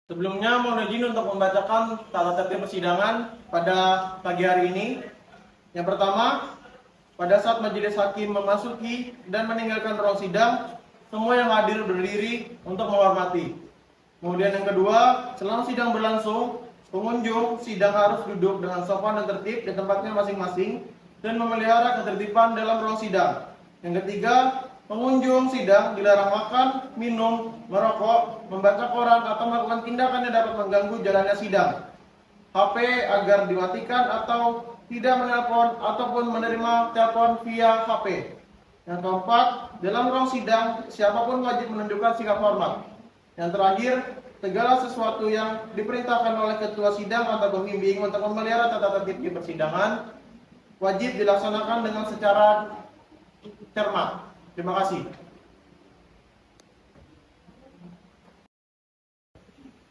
Sebelumnya mohon izin untuk membacakan tata tertib persidangan pada pagi hari ini. Yang pertama, pada saat majelis hakim memasuki dan meninggalkan ruang sidang, semua yang hadir berdiri untuk menghormati. Kemudian yang kedua, selama sidang berlangsung, pengunjung sidang harus duduk dengan sopan dan tertib di tempatnya masing-masing dan memelihara ketertiban dalam ruang sidang. Yang ketiga, pengunjung sidang dilarang makan, minum, merokok, membaca koran atau melakukan tindakan yang dapat mengganggu jalannya sidang. HP agar dimatikan atau tidak menelpon ataupun menerima telepon via HP. Yang keempat, dalam ruang sidang, siapapun wajib menunjukkan sikap hormat. Yang terakhir, segala sesuatu yang diperintahkan oleh ketua sidang atau pembimbing untuk memelihara tata tertib di persidangan wajib dilaksanakan dengan secara cermat. Terima kasih.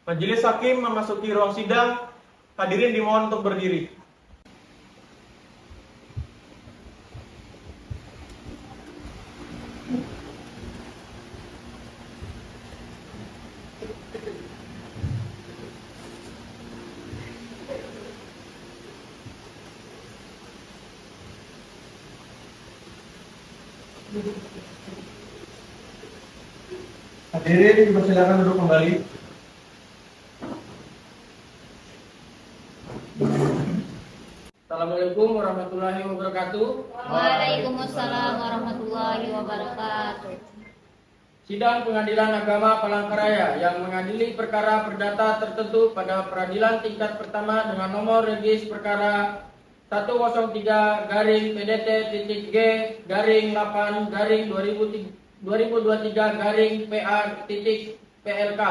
Majelis hakim memasuki ruang sidang. Hadirin dimohon untuk berdiri. Hadirin dipersilakan duduk kembali. Assalamualaikum warahmatullahi wabarakatuh. Waalaikumsalam warahmatullahi wabarakatuh. Sidang Pengadilan Agama Palangkaraya yang mengadili perkara perdata tertentu pada peradilan tingkat pertama dengan nomor regis perkara 103-PDT-G-8-2023-PA-PLK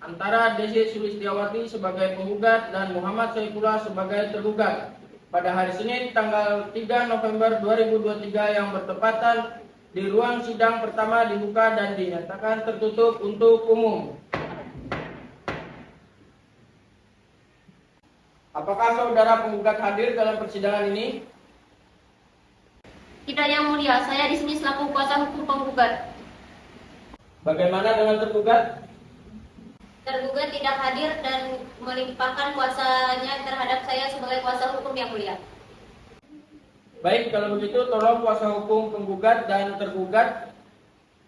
antara Desi Sulistiawati sebagai penggugat dan Muhammad Saifullah sebagai tergugat pada hari Senin tanggal 3 November 2023 yang bertepatan di ruang sidang pertama dibuka dan dinyatakan tertutup untuk umum. Apakah saudara penggugat hadir dalam persidangan ini? Tidak, Yang Mulia, saya di sini selaku kuasa hukum penggugat. Bagaimana dengan tergugat? Tergugat tidak hadir dan melimpahkan kuasanya terhadap saya sebagai kuasa hukum, Yang Mulia. Baik, kalau begitu tolong kuasa hukum penggugat dan tergugat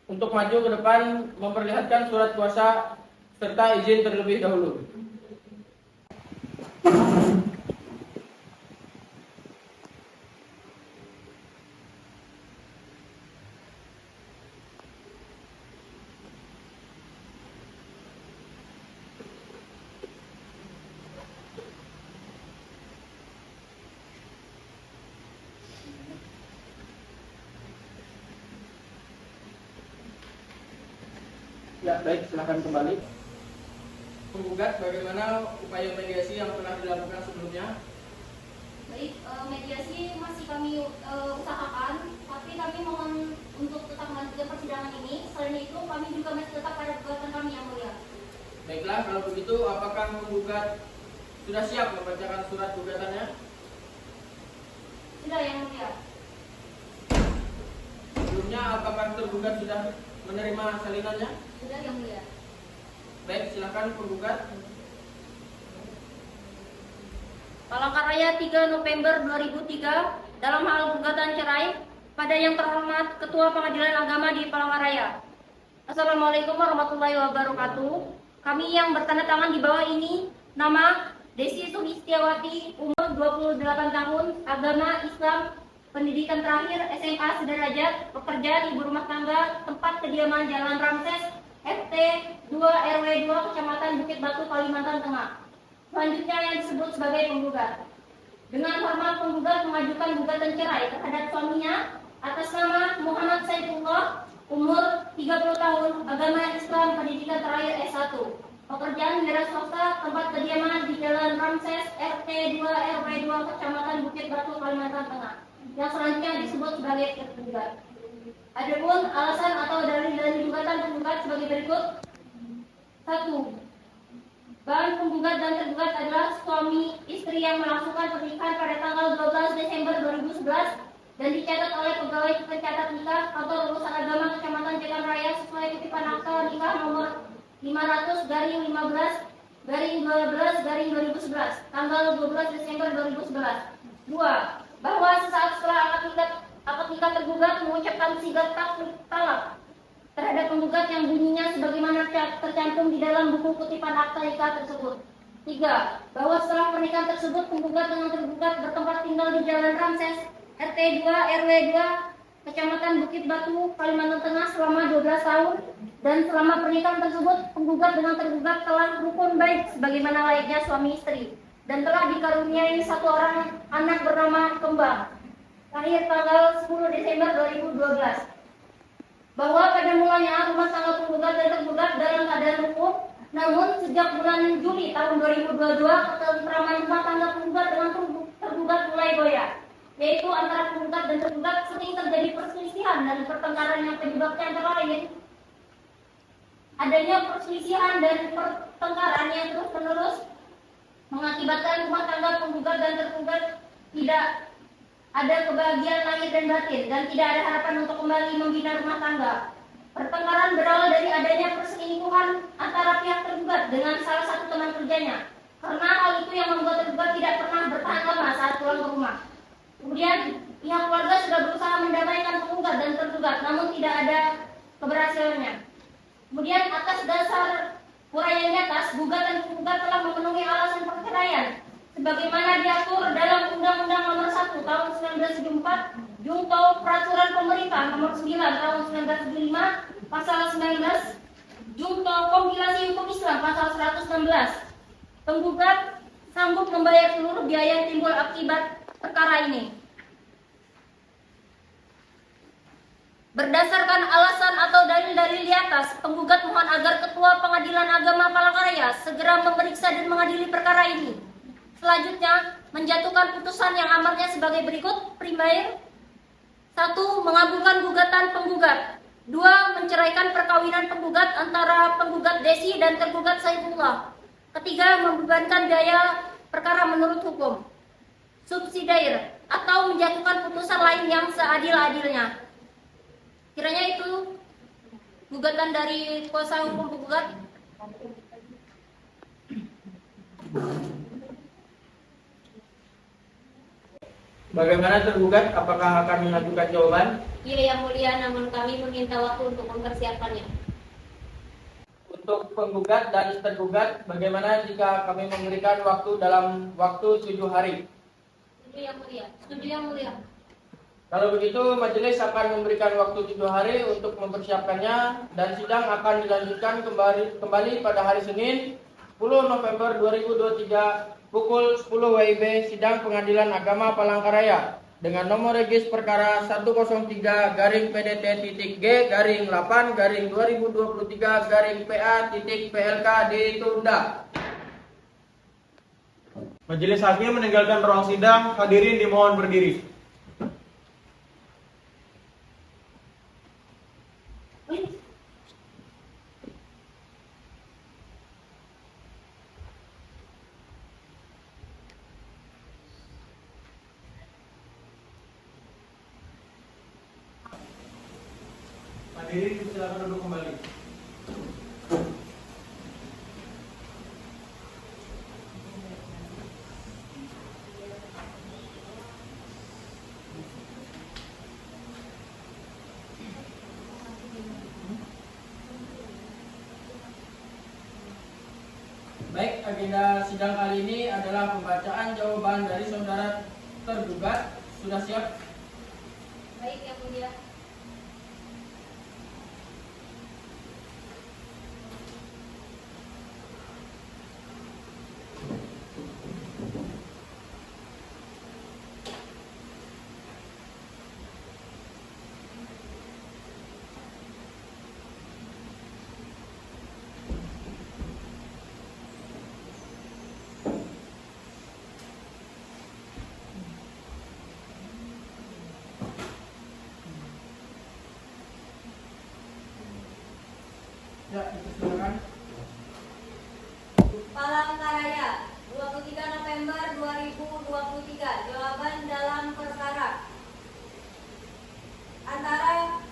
untuk maju ke depan memperlihatkan surat kuasa serta izin terlebih dahulu. Ya, baik, silakan kembali. Penggugat, bagaimana upaya mediasi yang pernah dilakukan sebelumnya? Baik, mediasi masih kami usahakan, tapi kami mohon untuk tetap melanjutkan persidangan ini. Selain itu, kami juga masih tetap pada gugatan kami, Yang Mulia. Baiklah, kalau begitu apakah penggugat sudah siap membacakan surat gugatannya? Sudah, Yang Mulia. Sebelumnya apakah tergugat sudah menerima salinannya? Sudah, Yang Mulia. Baik, silakan penggugat. Palangkaraya 3 November 2003 dalam hal gugatan cerai pada yang terhormat Ketua Pengadilan Agama di Palangkaraya. Assalamualaikum warahmatullahi wabarakatuh. Kami yang bertanda tangan di bawah ini nama Desi Sulistiawati, umur 28 tahun, agama Islam, pendidikan terakhir SMA sederajat, pekerjaan ibu rumah tangga, tempat kediaman Jalan Ramses, RT 2 RW 2 Kecamatan Bukit Batu, Kalimantan Tengah. Selanjutnya yang disebut sebagai penggugat. Dengan hormat penggugat mengajukan gugatan cerai terhadap suaminya atas nama Muhammad Saifullah, umur 30 tahun, agama Islam, pendidikan terakhir S1. Pekerjaan wira swasta, tempat kediaman di Jalan Ramses, RT 2 RW 2 Kecamatan Bukit Batu, Kalimantan Tengah. Yang selanjutnya disebut sebagai tergugat. Adapun alasan atau dalil-dalil gugatan penggugat sebagai berikut. 1. Bahan penggugat dan tergugat adalah suami istri yang melangsungkan pernikahan pada tanggal 12 Desember 2011 dan dicatat oleh pegawai pencatat nikah Kantor Urusan Agama Kecamatan Jalan Raya sesuai kutipan akta nikah nomor 500/15 12/2011 tanggal 12 Desember 2011. 2. Bahwa sesaat setelah akad nikah tergugat mengucapkan sigat talak terhadap penggugat yang bunyinya sebagaimana tercantum di dalam buku kutipan akta nikah tersebut. 3. Bahwa setelah pernikahan tersebut penggugat dengan tergugat bertempat tinggal di Jalan Ramses, RT 2 RW 2, Kecamatan Bukit Batu, Kalimantan Tengah selama 12 tahun, dan selama pernikahan tersebut penggugat dengan tergugat telah rukun baik sebagaimana layaknya suami istri dan telah dikaruniai satu orang anak bernama Kembang lahir tanggal 10 Desember 2012. Bahwa pada mulanya rumah tangga penggugat dan tergugat dalam keadaan rukun, namun sejak bulan Juli tahun 2022 ketentraman rumah tangga penggugat dengan tergugat mulai goyah, yaitu antara penggugat dan tergugat sering terjadi perselisihan dan pertengkaran yang penyebabnya antara lain adanya perselisihan dan pertengkaran yang terus-menerus mengakibatkan rumah tangga penggugat dan tergugat tidak ada kebahagiaan lahir dan batin dan tidak ada harapan untuk kembali membina rumah tangga. Pertengkaran berawal dari adanya perselingkuhan antara pihak tergugat dengan salah satu teman kerjanya. Karena hal itu yang membuat tergugat tidak pernah bertahan lama saat pulang ke rumah. Kemudian pihak keluarga sudah berusaha mendamaikan penggugat dan tergugat, namun tidak ada keberhasilannya. Kemudian atas dasar uraian di atas, gugat dan penggugat telah memenuhi alasan perceraian sebagaimana diatur dalam Undang-Undang Nomor 1 Tahun 1974 Junto Peraturan Pemerintah Nomor 9 Tahun 1975 Pasal 19 Junto Kompilasi Hukum Islam Pasal 116. Penggugat sanggup membayar seluruh biaya yang timbul akibat perkara ini. Berdasarkan alasan atau dalil-dalil di atas, penggugat mohon agar Ketua Pengadilan Agama Palangkaraya segera memeriksa dan mengadili perkara ini. Selanjutnya, menjatuhkan putusan yang amarnya sebagai berikut. Primer, 1. Mengabulkan gugatan penggugat. 2. Menceraikan perkawinan penggugat antara penggugat Desi dan tergugat Saifullah. Ketiga, membebankan biaya perkara menurut hukum. Subsidiar, atau menjatuhkan putusan lain yang seadil-adilnya. Kiranya itu gugatan dari kuasa hukum penggugat. Bagaimana tergugat? Apakah akan mengajukan jawaban? Iya, Yang Mulia, namun kami meminta waktu untuk mempersiapkannya. Untuk penggugat dan tergugat, bagaimana jika kami memberikan waktu dalam waktu 7 hari? Setuju Yang Mulia. Setuju Yang Mulia. Kalau begitu, majelis akan memberikan waktu 7 hari untuk mempersiapkannya dan sidang akan dilanjutkan kembali pada hari Senin 10 November 2023 pukul 10 WIB. Sidang Pengadilan Agama Palangkaraya dengan nomor regis perkara 103-8-2023-2023-PA.PLK ditunda. Majelis hakim meninggalkan ruang sidang. Hadirin dimohon berdiri. Hadirin silakan duduk kembali. Baik, agenda sidang kali ini adalah pembacaan jawaban dari saudara tergugat. Sudah siap? Baik, Yang Mulia. Ya, silakan. Palangkaraya, 23 November 2023. Jawaban dalam perkara antara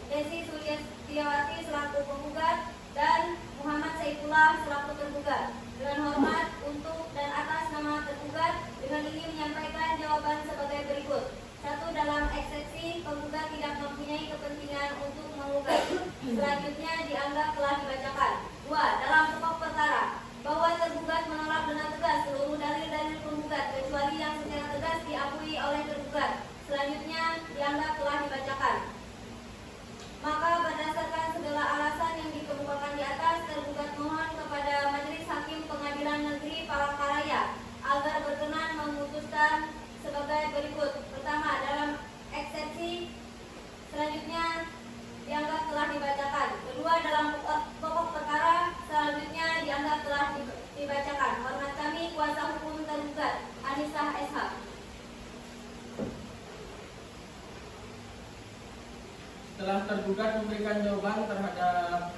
Desi Sulistiawati selaku selaku penggugat dan Muhammad Saifullah selaku tergugat. Dengan hormat untuk dan atas nama tergugat dengan ini menyampaikan jawaban sebagai berikut. 1. Dalam eksepsi, penggugat tidak mempunyai kepentingan untuk menggugat. Selanjutnya dianggap telah dibacakan. 2. Dalam pokok perkara, bahwa tergugat menolak dengan tegas seluruh dalil-dalil penggugat kecuali yang secara tegas diakui oleh tergugat. Selanjutnya dianggap telah dibacakan. Maka berdasarkan segala alasan yang dikemukakan di atas, tergugat mohon kepada Majelis Hakim Pengadilan Negeri Palangkaraya agar berkenan memutuskan sebagai berikut. Pertama, dalam eksepsi, selanjutnya dianggap telah dibacakan. Kedua, dalam pokok perkara, selanjutnya dianggap telah dibacakan. Hormat kami, kuasa hukum tergugat Anissa SH. Setelah tergugat memberikan jawaban terhadap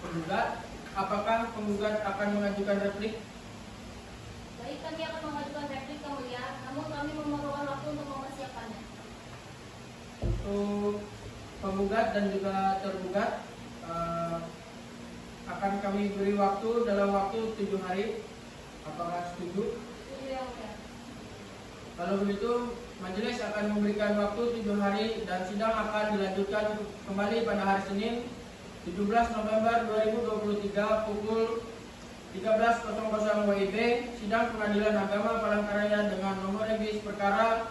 penggugat, apakah penggugat akan mengajukan replik? Baik, kami akan mengajukan replik yang mulia, namun kami memerlukan waktu untuk mempersiapkannya. Untuk penggugat dan juga tergugat akan kami beri waktu dalam waktu 7 hari. Apakah setuju? Setuju yang mulia. Kalau begitu, majelis akan memberikan waktu 7 hari dan sidang akan dilanjutkan kembali pada hari Senin 17 November 2023 pukul 13.00 WIB. Sidang Pengadilan Agama Palangkaraya dengan nomor regis perkara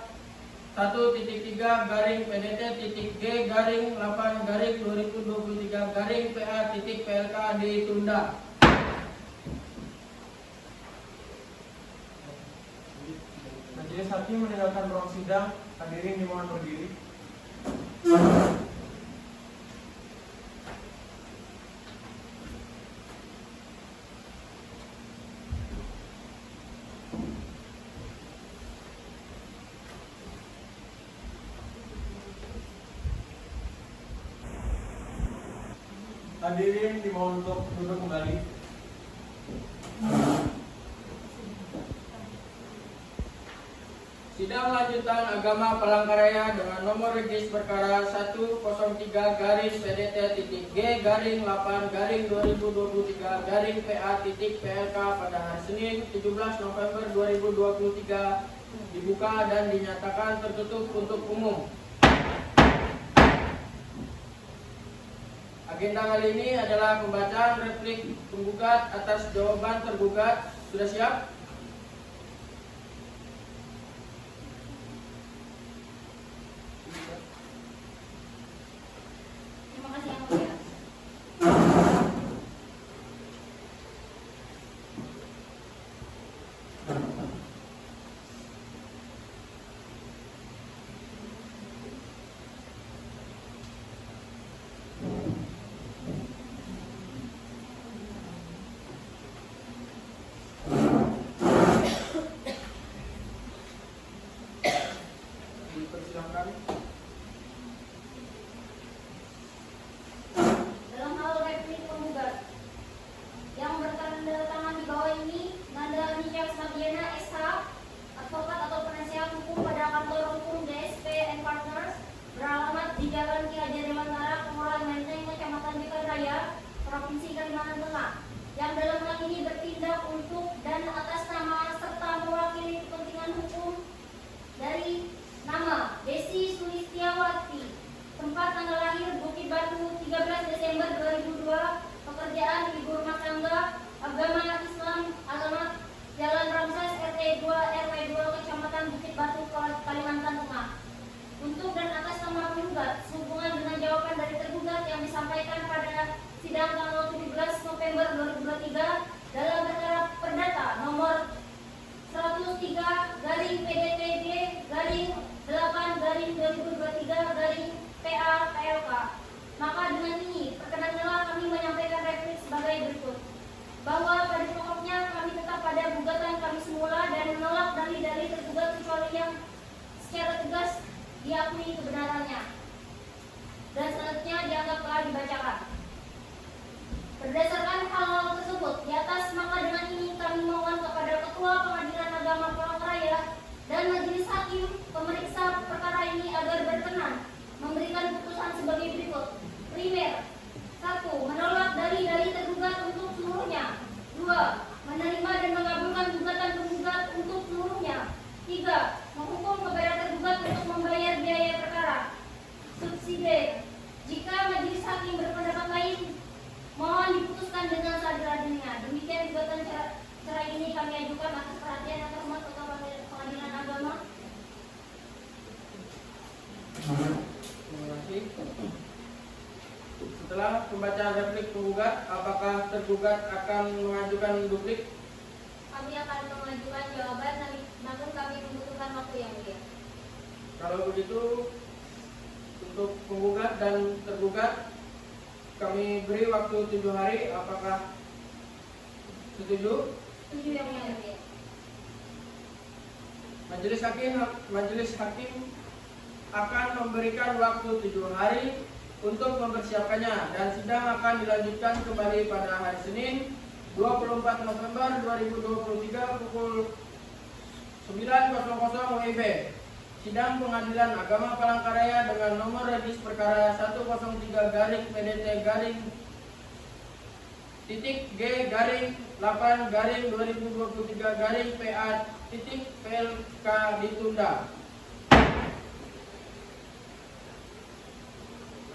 1.3-PDT-G-8-2023-PA-PLK ditunda. Majelis Hakim meninggalkan ruang sidang. Hadirin dimohon berdiri. Hadirin dimohon untuk duduk kembali. Sidang lanjutan agama Palangkaraya dengan nomor regis perkara 103-PDT-G-8-2023-PA-PLK pada hari Senin 17 November 2023 dibuka dan dinyatakan tertutup untuk umum. Agenda kali ini adalah pembacaan replik penggugat atas jawaban tergugat. Sudah siap? Terima kasih yang mulia. Dipersilakan. Dalam hal replik penggugat yang bertanda tangan di bawah ini, Nanda Nisha Sabiana SH, advokat atau penasihat hukum pada kantor hukum DSP and Partners, beralamat di Jalan Ki Hajar Dewantara, Kelurahan Menteng, Kecamatan Bikar Raya, Provinsi Kalimantan Tengah, yang dalam hal ini bertindak untuk dan atas nama serta mewakili kepentingan hukum dari nama Desi Sulistiawati, tempat tanggal lahir Bukit Batu 13 Desember 2002, pekerjaan ibu rumah tangga, agama Islam, alamat Jalan Ramses RT 2 RW 2 Kecamatan Bukit Batu, Kalimantan Tengah. Untuk dan atas nama penggugat, sehubungan dengan jawaban dari tergugat yang disampaikan pada sidang tanggal 17 November 2023 dalam perkara perdata nomor 103-PDT-8-2023-PA-PLK. Maka dengan ini, perkenanlah kami menyampaikan replik sebagai berikut. Bahwa pada pokoknya kami tetap pada gugatan kami semula dan menolak dalil-dalil tergugat kecuali yang secara tegas diakui kebenarannya. Dan selanjutnya dianggap telah dibacakan. Berdasarkan hal tersebut, di atas maka dengan ini kami mohon kepada Ketua Pengadilan Agama Palangkaraya dan Majelis Hakim pemeriksa perkara ini agar berkenan memberikan putusan sebagai berikut. Primer, 1. Menolak ini kami ajukan atas perhatian yang terhormat Ketua Pengadilan Agama. Terima kasih. Setelah pembacaan replik penggugat, apakah tergugat akan mengajukan duplik? Kami akan mengajukan jawaban, namun kami membutuhkan waktu yang mulia. Kalau begitu, untuk penggugat dan tergugat, kami beri waktu 7 hari. Apakah setuju? Setuju yang mulia. Majelis hakim akan memberikan waktu 7 hari untuk mempersiapkannya, dan sidang akan dilanjutkan kembali pada hari Senin 24 November 2023 pukul 9.00 WIB. Sidang Pengadilan Agama Palangkaraya dengan nomor regis perkara 103-G-8-2023-PA.PLK ditunda.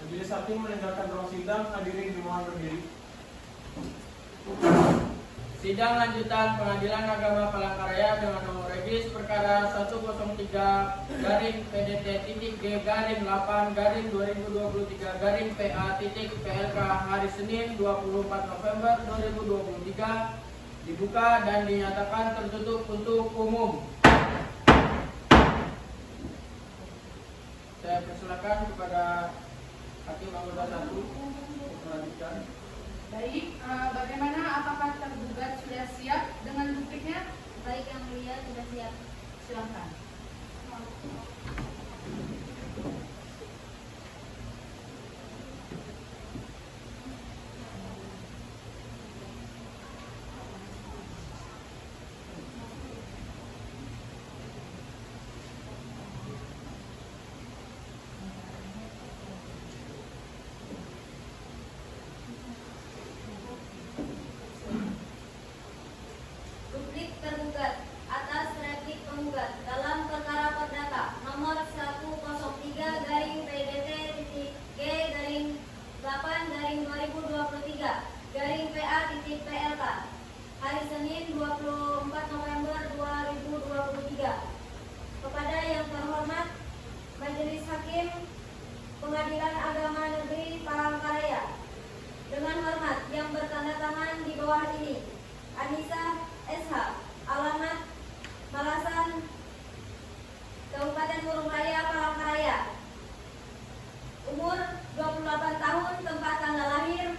Majelis hakim meninggalkan ruang sidang. Hadirin dimohon berdiri. Sidang lanjutan Pengadilan Agama Palangkaraya dengan nomor regis perkara 103-8-2023-PA.PLK hari Senin 24 November 2023 dibuka dan dinyatakan tertutup untuk umum. Saya persilakan kepada Hakim anggota 1 untuk melanjutkan. Baik, bagaimana, apakah tergugat sudah siap dengan dupliknya? Baik yang mulia, sudah siap. Silakan. Duplik tergugat atas replik penggugat dalam perkara perdata nomor 103-PDT-G-8-2023-PA.PLK hari Senin 24 November 2023. Kepada yang terhormat Majelis Hakim Pengadilan Agama Negeri Palangkaraya, dengan hormat yang bertanda tangan di bawah ini: Anissa SH, alamat Malasan, Kabupaten Burung Raya, Palangkaraya, umur 28 tahun, tempat tanggal lahir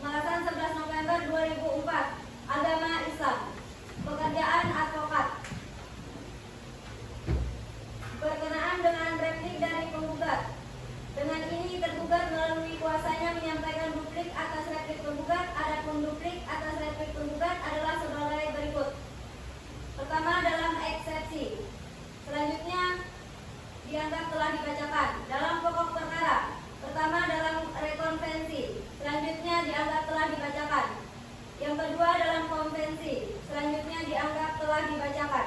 Malasan 11 November 2004, agama Islam, pekerjaan advokat. Berkenaan dengan replik dari penggugat, dengan ini tergugat melalui kuasanya menyampaikan duplik atas replik penggugat. Adapun duplik atas replik penggugat adalah sebagai berikut. Pertama, dalam eksepsi. Selanjutnya dianggap telah dibacakan. Dalam pokok perkara. Pertama, dalam rekonvensi. Selanjutnya dianggap telah dibacakan. Yang kedua, dalam konvensi. Selanjutnya dianggap telah dibacakan.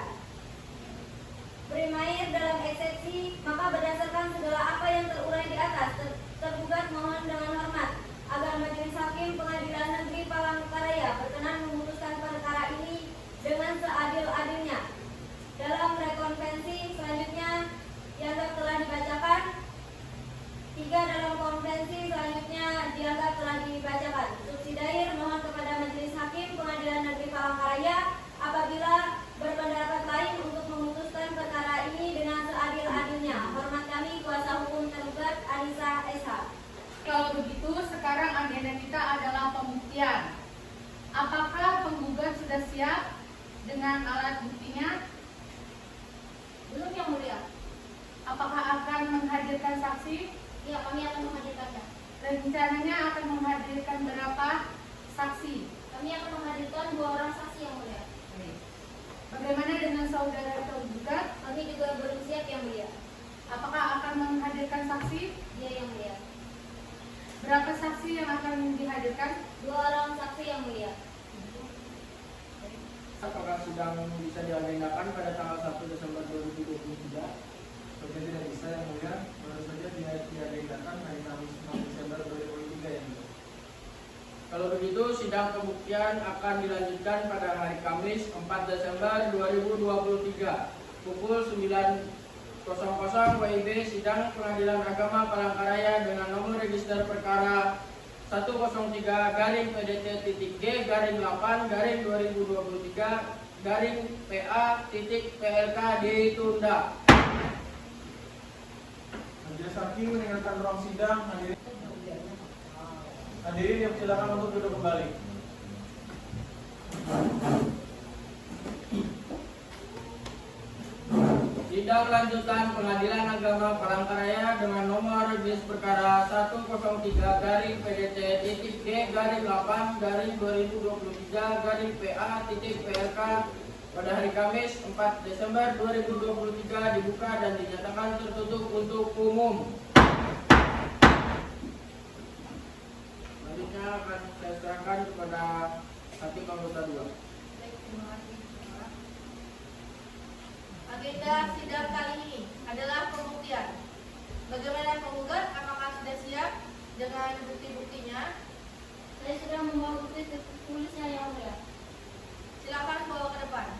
Primair dalam eksepsi, maka berdasarkan segala apa yang terurai di atas, tergugat mohon dengan hormat agar Majelis Hakim Pengadilan Negeri Palangkaraya berkenan memutuskan perkara ini dengan seadil-adilnya. Dalam rekonvensi selanjutnya dianggap telah dibacakan. 3, dalam konvensi selanjutnya dianggap telah dibacakan. Subsidiar mohon kepada Majelis Hakim Pengadilan Negeri Palangkaraya apabila berpendapat lain untuk memutuskan perkara ini dengan seadil-adilnya. Hormat kami, kuasa hukum tergugat Anissa SH. Kalau begitu, sekarang agenda kita adalah pembuktian. Apakah penggugat sudah siap dengan alat buktinya? Belum yang mulia. Apakah akan menghadirkan saksi? Ya, kami akan menghadirkannya. Rencananya akan menghadirkan berapa saksi? Kami akan menghadirkan 2 orang saksi yang mulia. Bagaimana dengan saudara tergugat? Kami juga belum siap yang mulia. Apakah akan menghadirkan saksi? Dia yang mulia. Berapa saksi yang akan dihadirkan? 2 orang saksi yang mulia. Apakah sidang bisa diagendakan pada tanggal 1 Desember 2023? Seperti tidak bisa yang mulia, baru saja diagendakan hari Kamis 6 Desember 2023 yang mulia. Kalau begitu, sidang pembuktian akan dilanjutkan pada hari Kamis 4 Desember 2023 pukul 9.00 WIB. Sidang Pengadilan Agama Palangkaraya dengan nomor register perkara 103-PDT-G/8/2023-PA.PLK ditunda. Majelis Hakim meninggalkan ruang sidang. Hadirin dipersilakan untuk duduk kembali. Sidang lanjutan Pengadilan Agama Palangkaraya dengan nomor register perkara 103-PDT-G/8/2023-PA.PLK pada hari Kamis 4 Desember 2023 dibuka dan dinyatakan tertutup untuk umum. Selanjutnya akan saya serahkan kepada hakim anggota 2. Agenda sidang kali ini adalah pembuktian. Bagaimana penggugat? Apakah sudah siap dengan bukti-buktinya? Saya sudah membawa bukti tulisnya yang mulia. Silakan bawa ke depan.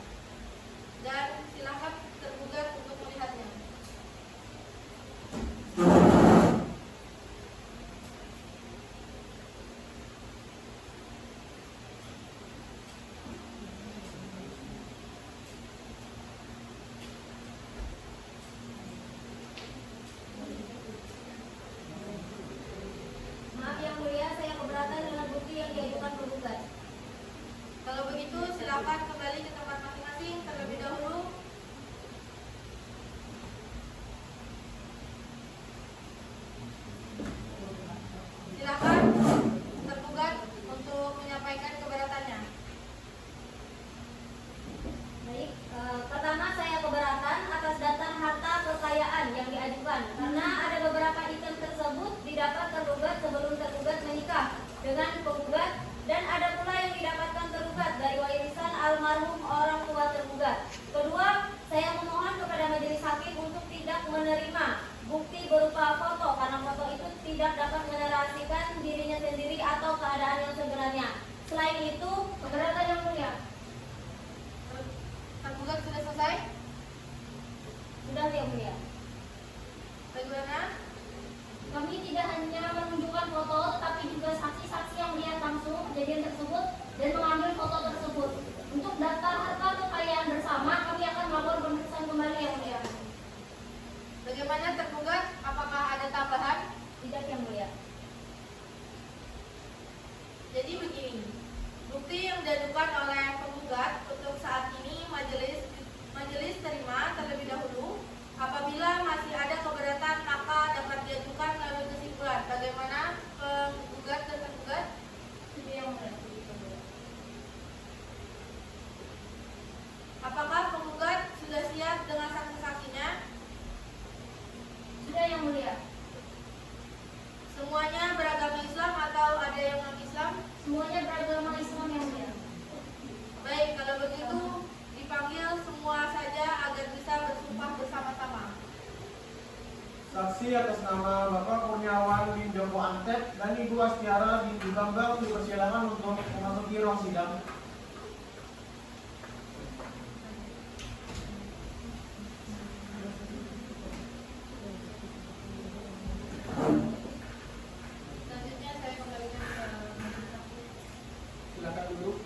Dan silakan tergugat untuk melihatnya. Maaf yang mulia, saya keberatan dengan bukti yang diajukan penggugat. Kalau begitu, silakan kembali ke tempat masing-masing terlebih dahulu. Silakan tergugat untuk menyampaikan keberatannya. Baik, pertama saya keberatan atas daftar harta kekayaan yang diajukan karena ada beberapa item tersebut didapat tergugat sebelum tergugat menikah dengan penggugat dan ada pula yang didapatkan tergugat dari warisan almarhum orang tua tergugat. Kedua, saya memohon kepada majelis hakim untuk tidak menerima bukti berupa foto karena foto itu tidak dapat menarasikan dirinya sendiri atau keadaan yang sebenarnya. Selain itu, keberatan yang mulia. Tergugat sudah selesai? Sudah yang mulia. Bagaimana? Kami tidak hanya menunjukkan foto, tetapi juga saksi-saksi yang melihat langsung kejadian tersebut dan mengambil foto tersebut. Untuk daftar harta kekayaan bersama, kami akan melakukan pemeriksaan kembali yang mulia. Bagaimana tergugat? Apakah ada tambahan? Tidak yang mulia. Jadi begini, bukti yang diajukan oleh penggugat untuk saat ini majelis terima terlebih dahulu. Apabila masih ada keberatan maka dapat diajukan melalui kesimpulan. Bagaimana penggugat dan tergugat? Tidak yang mulia. Apakah penggugat sudah siap dengan saksi-saksinya? Sudah yang mulia. Semuanya beragama Islam atau ada yang non-Islam? Semuanya beragama Islam yang mulia. Baik, kalau begitu dipanggil semua saja agar bisa bersumpah bersama-sama. Saksi atas nama Bapak Kurniawan bin Joko Antep dan Ibu Astiara binti Bambang dipersilakan untuk memasuki ruang sidang. Selanjutnya saya kembalikan ke majelis hakim. Silakan duduk.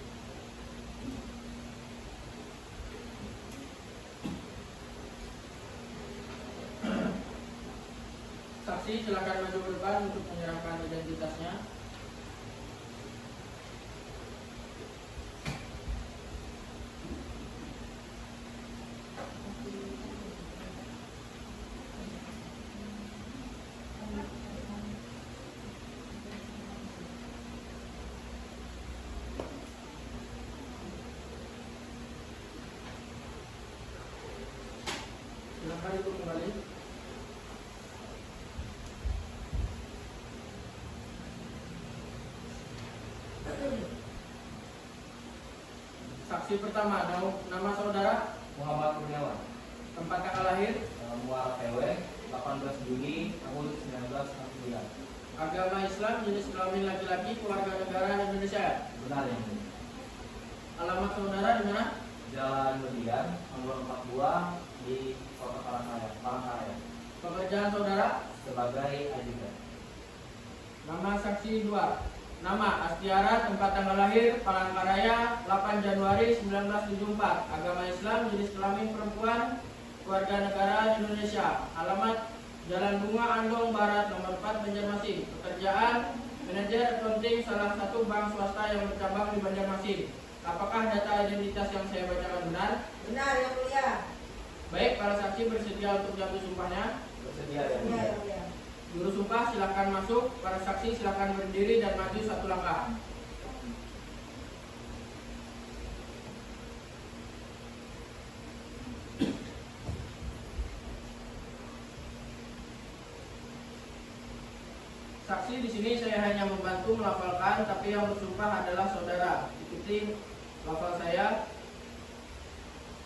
Saksi silakan maju ke depan untuk menyerahkan identitasnya. Silakan duduk kembali. Saksi pertama, nama saudara, Muhammad Kurniawan, tempat tanggal lahir, Muara PW, 18 Juni tahun 1969. Agama Islam, jenis kelamin laki-laki, keluarga negara Indonesia. Benar yang mulia. Alamat saudara di mana? Jalan Median, nomor 42 di Kota Palangkaraya. Pekerjaan saudara? Sebagai ajudan. Nama saksi 2. Nama Astiara, tempat tanggal lahir Palangkaraya 8 Januari 1974. Agama Islam, jenis kelamin perempuan, keluarga negara Indonesia. Alamat Jalan Bunga Andong Barat nomor 4 Banjarmasin. Pekerjaan manajer accounting salah satu bank swasta yang bercabang di Banjarmasin. Apakah data identitas yang saya bacakan benar? Benar yang mulia. Baik, para saksi bersedia untuk jatuh sumpahnya. Bersedia yang Iya mulia. yang mulia. Juru sumpah silakan masuk. Para saksi silakan berdiri dan maju 1 langkah. Saksi di sini saya hanya membantu melafalkan, tapi yang bersumpah adalah saudara. Ikuti lafal saya.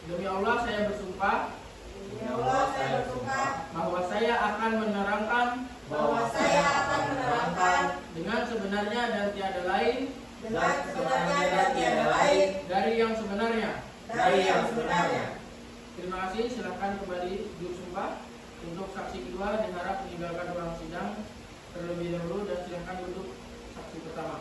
Demi Allah saya bersumpah Ya Allah, saya bersumpah bahwa saya akan menerangkan bahwa saya akan menerangkan dengan sebenarnya dan tiada lain dengan sebenarnya dan tiada lain dari yang sebenarnya. dari yang sebenarnya. Terima kasih. Silakan kembali juru sumpah. Untuk saksi kedua diharap meninggalkan ruang sidang terlebih dahulu dan silakan duduk saksi pertama.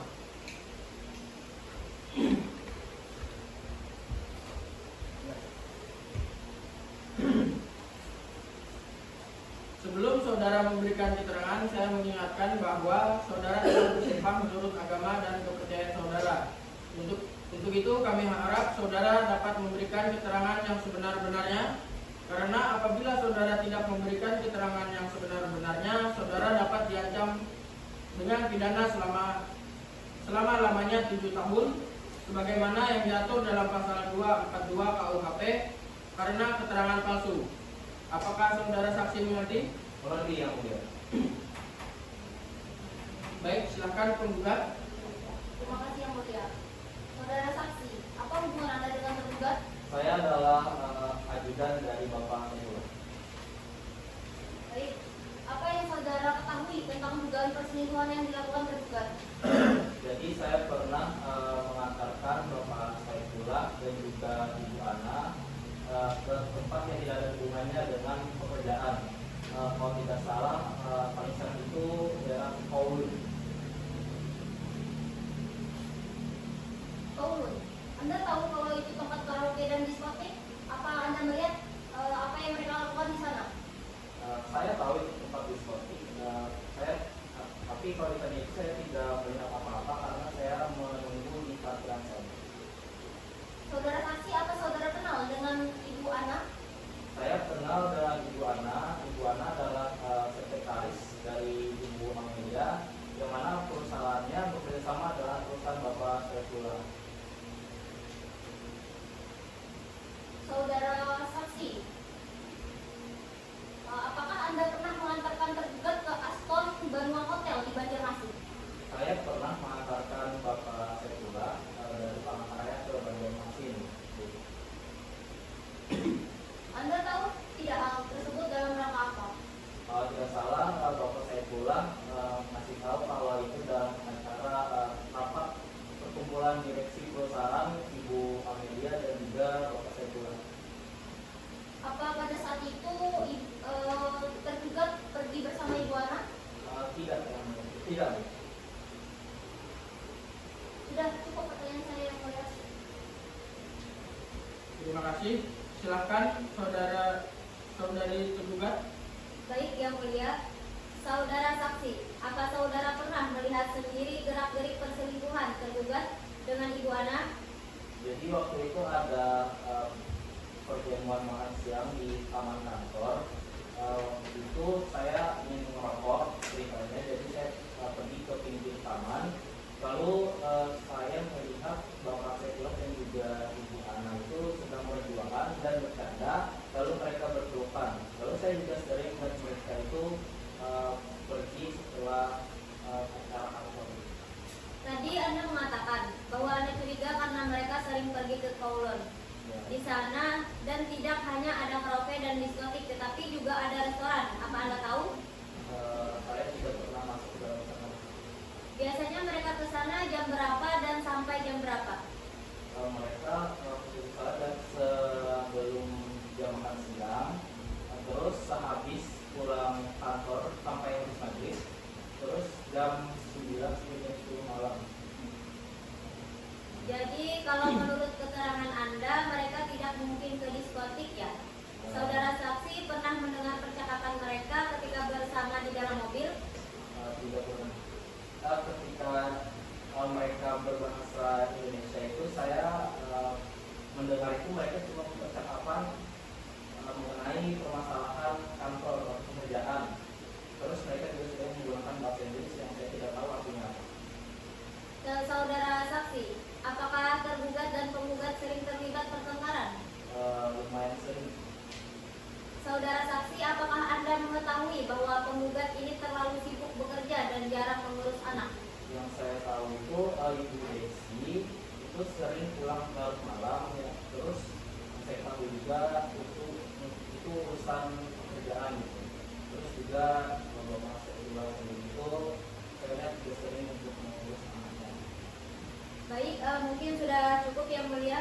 Sebelum saudara memberikan keterangan, saya mengingatkan bahwa saudara telah bersumpah menurut agama dan kepercayaan saudara. Untuk itu kami harap saudara dapat memberikan keterangan yang sebenar-benarnya, karena apabila saudara tidak memberikan keterangan yang sebenar-benarnya, saudara dapat diancam dengan pidana selama-lamanya 7 tahun, sebagaimana yang diatur dalam pasal 242 KUHP karena keterangan palsu. Apakah saudara saksi mengerti? Mengerti yang mulia. Baik, silakan penggugat. Terima kasih yang mulia. Saudara saksi, apa hubungan Anda dengan tergugat? Saya adalah ajudan dari Bapak Ibu. Baik, apa yang saudara ketahui tentang dugaan perselingkuhan yang dilakukan tergugat? Jadi saya pernah mengantarkan Bapak Saifullah dan juga Ibu Ana ke tempat yang tidak ada hubungannya dengan pekerjaan. Kalau tidak salah, paling sering itu daerah Kowloon. Kowloon. Anda tahu kalau itu tempat karaoke dan diskotik? Apa Anda melihat apa yang mereka lakukan di sana? Saya tahu itu tempat diskotik. Tapi kalau ditanya itu saya tidak melihat apa-apa karena saya menunggu di parkiran saya. Saudara saksi, apa saudara kenal dengan Ibu Ana? Saya kenal dengan Ibu Ana. Ibu Ana adalah sekretaris dari Ibu Amelia, yang mana perusahaannya bekerjasama dengan perusahaan Bapak Saifullah. Saudara saksi, apakah Anda pernah mengantarkan tergugat ke Aston Banua Hotel di Banjarmasin? Saya pernah mengantarkan Bapak Saifullah dari Palangkaraya ke Banjarmasin. Anda tahu tidak hal tersebut dalam rangka apa? Kalau tidak salah, Bapak Saifullah masih tahu kalau itu dalam acara rapat perkumpulan direksi perusahaan Ibu Amelia dan juga Bapak Saifullah. Apa pada saat itu tergugat pergi bersama Ibu Ana? Tidak, tidak. Sudah cukup pertanyaan saya yang mulia. Terima kasih. Silakan saudari tergugat. Baik yang mulia, saudara saksi, apa saudara pernah melihat sendiri gerak-gerik perselingkuhan tergugat dengan Ibu Ana? Jadi waktu itu ada pertemuan makan siang di taman kantor. Waktu itu saya ingin merokok ceritanya, jadi saya pergi ke pinggir taman. Lalu saya melihat Bapak Saifullah dan juga Ibu Ana itu sedang berjualan dan bercanda. Lalu mereka berpelukan. Lalu saya juga sering melihat mereka itu pergi setelah acara kantor. Tadi Anda mengatakan bahwa Anda curiga karena mereka sering pergi ke Kowloon. Ya. Di sana dan tidak hanya ada karaoke dan diskotik, tetapi juga ada restoran. Apa Anda tahu? Saya tidak pernah masuk ke dalam sana. Biasanya mereka ke sana jam berapa dan sampai jam berapa? Mereka pada sebelum jam makan siang, terus sehabis pulang kantor sampai habis maghrib, terus jam 9 sampai jam 10 malam. Jadi kalau menurut keterangan Anda mereka tidak mungkin ke diskotik ya? Saudara saksi pernah mendengar percakapan mereka ketika bersama di dalam mobil? Tidak pernah. Ketika mereka berbahasa Indonesia itu saya mendengar itu mereka cuma percakapan mengenai permasalahan kantor atau pekerjaan. Terus mereka juga sudah menggunakan bahasa Inggris yang saya tidak tahu artinya apa. Saudara saksi, apakah tergugat dan penggugat sering terlibat pertengkaran? Lumayan sering. Saudara saksi, apakah Anda mengetahui bahwa penggugat ini terlalu sibuk bekerja dan jarang mengurus anak? Yang saya tahu itu Ibu Desi itu sering pulang larut malam ya. Terus saya tahu juga itu urusan pekerjaan gitu. Terus juga kalau masuk pulang itu saya lihat juga sering untuk mengurus anaknya. Baik, mungkin sudah cukup yang mulia.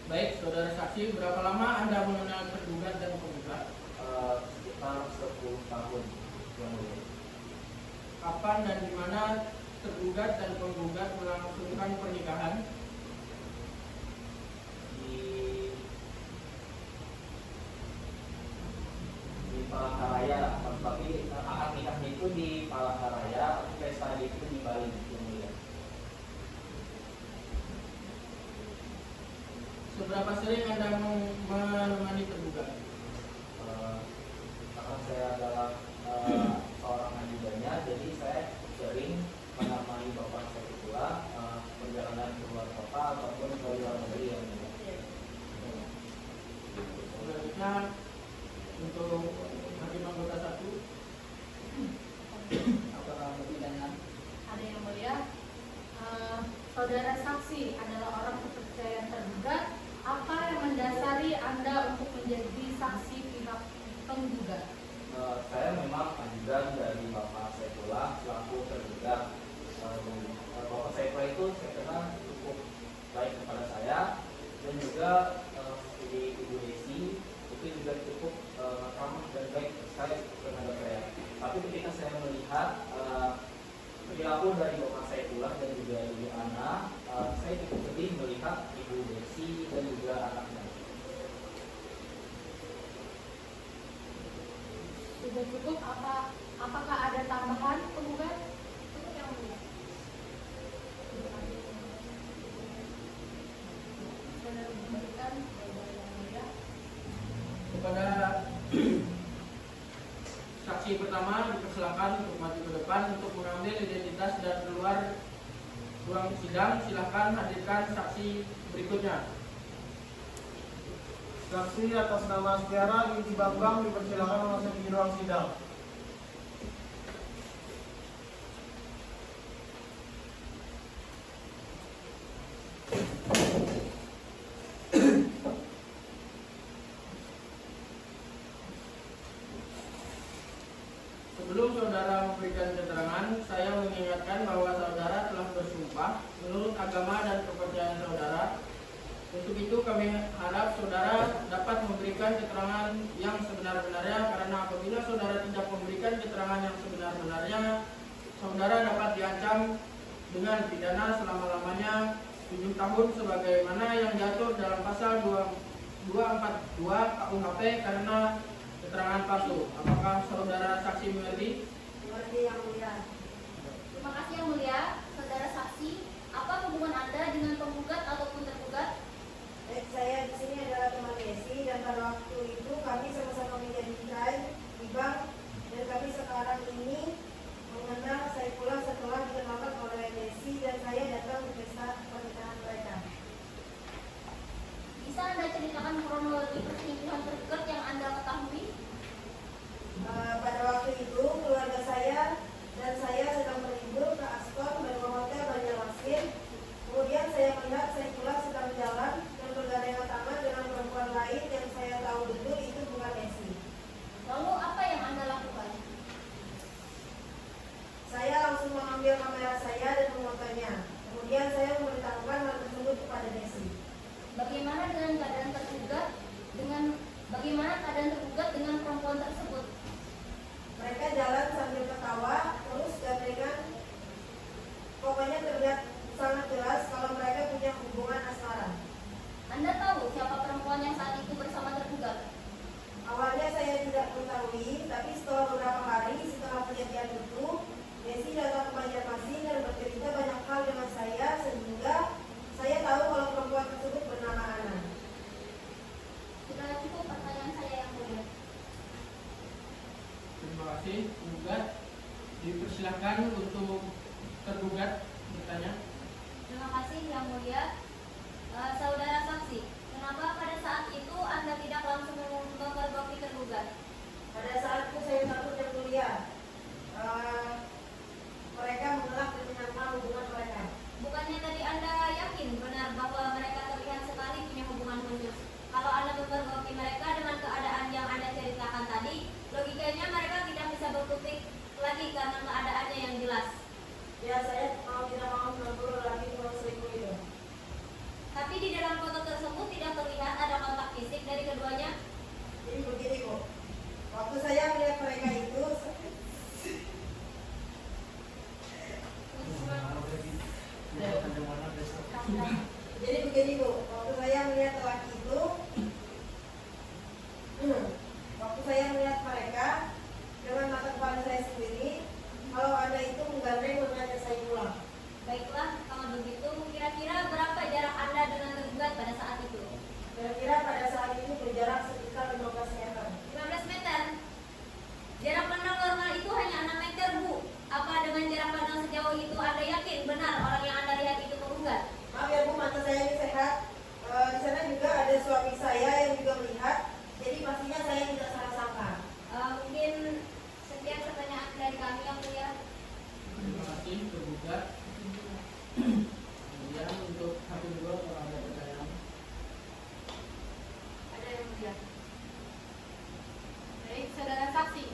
Baik, saudara saksi, berapa lama Anda mengenal tergugat dan penggugat? Sekitar 10 tahun yang lalu. Kapan dan di mana tergugat dan penggugat melangsungkan pernikahan? Di Palangkaraya, tapi akad nikahnya itu di Palangkaraya, tapi pesta itu di Bali yang mulia. Seberapa sering Anda menemani tergugat? Karena saya adalah seorang ajudannya, jadi saya sering menemani bapak saya pula perjalanan ke luar kota ataupun ke luar negeri yang mulia. Selanjutnya untuk hakim anggota 1. Apakah pertanyaan? Ada yang mulia, saudara saksi adalah orang kepercayaan tergugat. Apa yang mendasari Anda untuk menjadi saksi pihak penggugat? Saya memang ajudan dari bapak saya pula selaku tergugat. Bapak saya pula itu saya kenal cukup baik kepada saya, dan juga Ibu Desi itu juga cukup ramah dan baik sekali terhadap saya. Tapi ketika saya melihat perilaku dari bapak saya pula dan juga Ibu Ana, saya cukup sedih melihat Ibu Desi dan juga anaknya. Sudah cukup? Apakah ada tambahan penggugat? Cukup yang mulia. Saudara memberikan yang mulia. Kepada saksi pertama dipersilakan untuk maju ke depan untuk mengambil identitas dan keluar ruang sidang. Silakan hadirkan saksi berikutnya. Saksi atas nama Astiara binti Bambang dipersilakan memasuki ruang sidang. Sebelum saudara memberikan keterangan, saya mengingatkan bahwa saudara telah bersumpah menurut agama dan kepercayaan saudara. Untuk itu kami harap saudara dapat memberikan keterangan yang sebenar-benarnya, karena apabila saudara tidak memberikan keterangan yang sebenar-benarnya, saudara dapat diancam dengan pidana selama-lamanya 7 tahun sebagaimana yang diatur dalam pasal 242 KUHP karena keterangan palsu. Apakah saudara saksi mengerti? Mengerti yang mulia. Terima kasih yang mulia. Saudara saksi, apa hubungan Anda dengan penggugat ataupun tergugat? Baik, saya di sini adalah teman Desi, dan pada waktu itu kami sama-sama menjadi bidan di bank, dan kami sekarang ini mengenal Saifullah setelah dikenalkan oleh Desi, dan saya datang ke pesta pernikahan mereka. Bisa Anda ceritakan kronologi perselingkuhan tergugat yang Anda ketahui? Pada waktu itu keluarga saya dan saya mengambil kamera saya dan memotongnya. Kemudian saya memberitahukan hal tersebut kepada Desi. Bagaimana keadaan tergugat dengan perempuan tersebut? Mereka jalan sambil ketawa, terus gandengan. Pokoknya terlihat sangat jelas kalau mereka punya hubungan asmara. Anda tahu siapa perempuan yang saat itu bersama tergugat? Awalnya saya tidak mengetahui, tapi setelah beberapa hari setelah kejadian itu, Desi datang ke Banjarmasin dan bercerita banyak hal dengan saya sehingga saya tahu kalau perempuan tersebut bernama Ana. Sudah cukup pertanyaan saya yang mulia. Terima kasih. Penggugat dipersilakan untuk tergugat bertanya. Terima kasih yang mulia. Saudara saksi, kenapa pada saat itu Anda tidak langsung memperbaiki tergugat? Pada saat itu saya takut yang mulia. Mereka menolak dan menyangkal hubungan mereka. Bukannya tadi Anda yakin benar bahwa mereka terlihat sekali punya hubungan khusus? Kalau Anda memperbaiki mereka dengan keadaan yang Anda ceritakan tadi, logikanya mereka tidak bisa berkutik lagi karena keadaannya yang jelas. Ya, saya tidak mau mengganggu lelaki kurang selingkuh itu. Tapi di dalam foto tersebut tidak terlihat ada kontak fisik dari keduanya. Jadi begini kok, waktu saya melihat mereka itu, jadi begini bu, waktu saya melihat lelaki itu, waktu saya melihat mereka dengan mata kepala saya sendiri, kalau Anda itu menggandeng mengajak saya pulang. Baiklah, kalau begitu, kira-kira berapa jarak Anda dengan tergugat pada saat itu? Kira-kira pada saat itu berjarak sekitar 15 meter. 15 meter. Jarak pandang normal itu hanya 6 meter, Bu. Apa dengan jarak pandang sejauh itu Anda yakin benar orang yang Anda lihat itu tergugat? Maaf ya Bu, mata saya ini sehat. Di sana juga ada suami saya yang juga melihat. Jadi pastinya saya tidak salah sangka. Mungkin sekian pertanyaan dari kami yang mulia. Terima kasih tergugat. Kemudian untuk hakim dua kalau ada pertanyaan. Ada yang mulia. Baik, saudara saksi.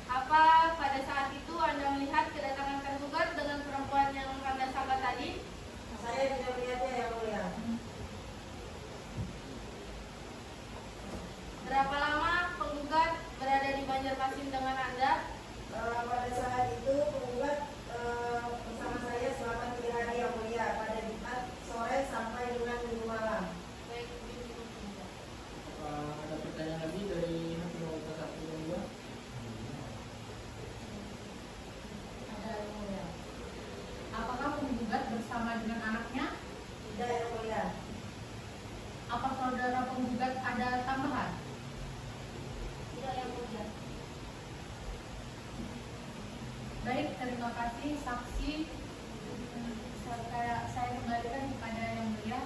Apa pada saat itu Anda melihat kedatangan tergugat dengan perempuan yang Anda sangka tadi? Saya tidak melihatnya yang mulia. Berapa lama penggugat berada di Banjarmasin dengan Anda? Pada saat itu penggugat bersama saya selama 3 hari yang mulia, pada Jumat sore sampai dengan Minggu malam. Baik, mungkin cukup penggugat. Apa ada pertanyaan lagi dari hakim nomor 1 dan 2? Ada yang mulia. Apakah penggugat bersama dengan anaknya? Tidak yang mulia. Apa saudara penggugat ada tambahan? Tidak yang mulia. Baik, terima kasih saksi. Saya kembalikan kepada yang mulia.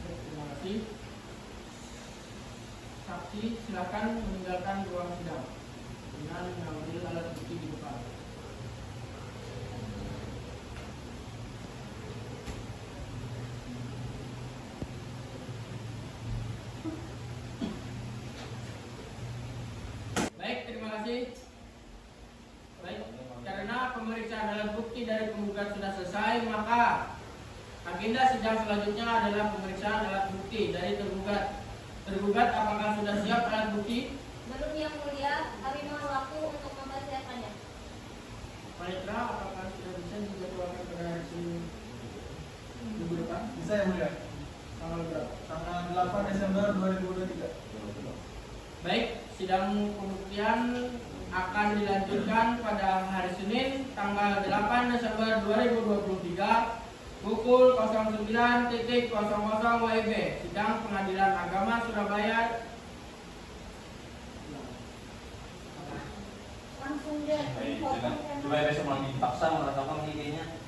Baik, terima kasih. Saksi silakan meninggalkan ruang sidang dengan mengambil alat bukti di depan. Baik, terima kasih. Baik, karena pemeriksaan alat bukti dari penggugat sudah selesai, maka agenda sidang selanjutnya adalah pemeriksaan alat bukti dari tergugat. Tergugat, apakah sudah siap alat bukti? Belum yang mulia, kami mohon waktu untuk mempersiapkannya. Panitra, apakah sudah bisa dijadwalkan pada hari minggu depan? Bisa yang mulia. Tanggal berapa? Tanggal 8 Desember 2023. Baik, sidang pembuktian akan dilanjutkan pada hari Senin tanggal 8 Desember 2023 pukul 09.00 WIB. Sidang Pengadilan Agama Surabaya. Langsung deh. Coba besok malam dipaksa merasakan idenya.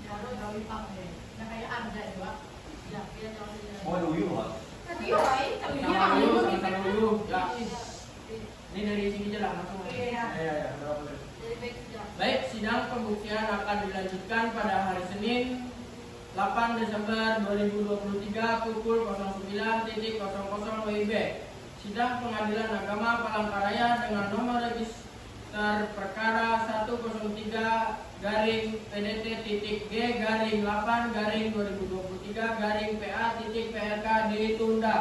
Ya, lo gawe pakai. Nah, kayak ada juga. Ya, dia jangan. Mau dulu Pak. Tapi yo, Sama dulu, sama dulu. Ya. Ini dari sini aja lah, langsung. Iya. Iya, berapa menit? Jadi baik sudah. Baik, sidang pembuktian akan dilanjutkan pada hari Senin 8 Desember 2023 pukul 09.00 WIB. Sidang Pengadilan Agama Palangkaraya dengan nomor register perkara 103 garing PDT.G garing 8 garing 2023 garing PA.PLK ditunda.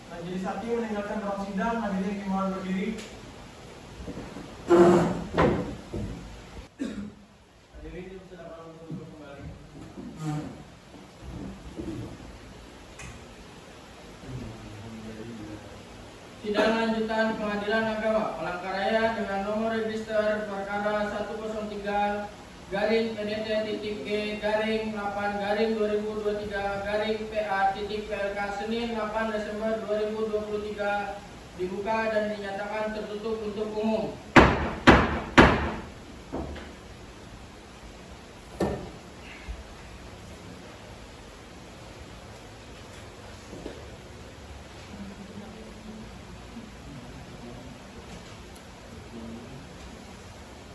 Majelis hakim meninggalkan ruang sidang. Hadirin dimohon berdiri. Hadirin dipersilakan untuk duduk kembali. Sidang lanjutan Pengadilan Agama Palangkaraya dengan nomor register perkara 103 garing PDT.G garing 8 garing 2023 garing PA.PLK Senin 8 Desember 2023 dibuka dan dinyatakan tertutup untuk umum.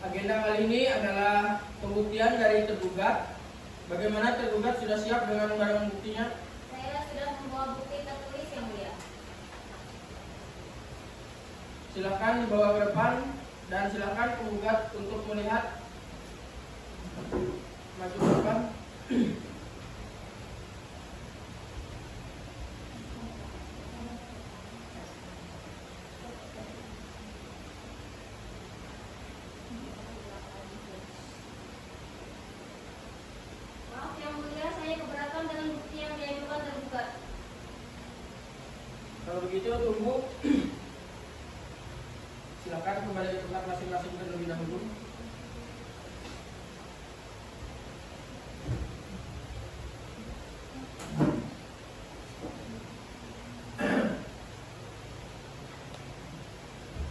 Agenda kali ini adalah pembuktian dari tergugat. Bagaimana tergugat sudah siap dengan barang buktinya? Saya sudah membawa bukti tertulis yang mulia. Silakan dibawa ke depan dan silakan penggugat untuk melihat. Maju ke depan. Maaf yang mulia, saya keberatan dengan bukti yang diajukan tergugat. Kalau begitu tunggu. Silakan kembali ke tempat masing-masing terlebih dahulu.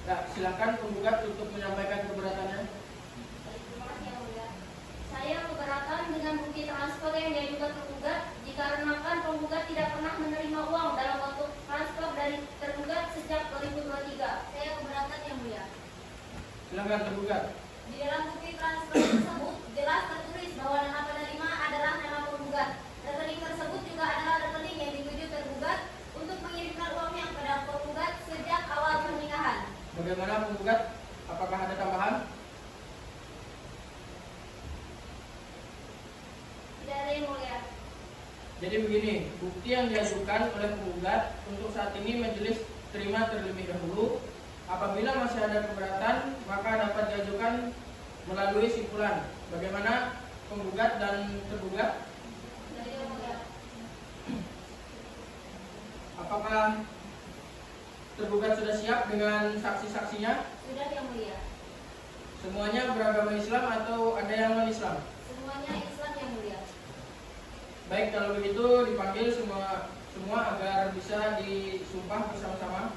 Nah, silakan penggugat untuk menyampaikan keberatannya. Terima kasih yang mulia. Saya keberatan dengan bukti transfer yang diajukan tergugat dikarenakan penggugat tidak pernah menerima uang dalam bentuk transfer dari tergugat sejak 2023. Saya keberatan yang mulia. Silakan tergugat. Di dalam bukti transfer tersebut jelas tertulis bahwa dana penerima adalah nama penggugat. Rekening tersebut juga adalah rekening yang dituju tergugat untuk mengirimkan uangnya kepada penggugat sejak awal pernikahan. Bagaimana penggugat? Apakah ada tambahan? Tidak ada yang mulia. Jadi begini, bukti yang diajukan oleh penggugat untuk saat ini majelis terima terlebih dahulu. Apabila masih ada keberatan, maka dapat diajukan melalui simpulan. Bagaimana penggugat dan tergugat? Tidak ada yang mulia. Apakah tergugat sudah siap dengan saksi-saksinya? Sudah yang mulia. Semuanya beragama Islam atau ada yang non-Islam? Semuanya Islam yang mulia. Baik, kalau begitu dipanggil semua agar bisa disumpah bersama-sama.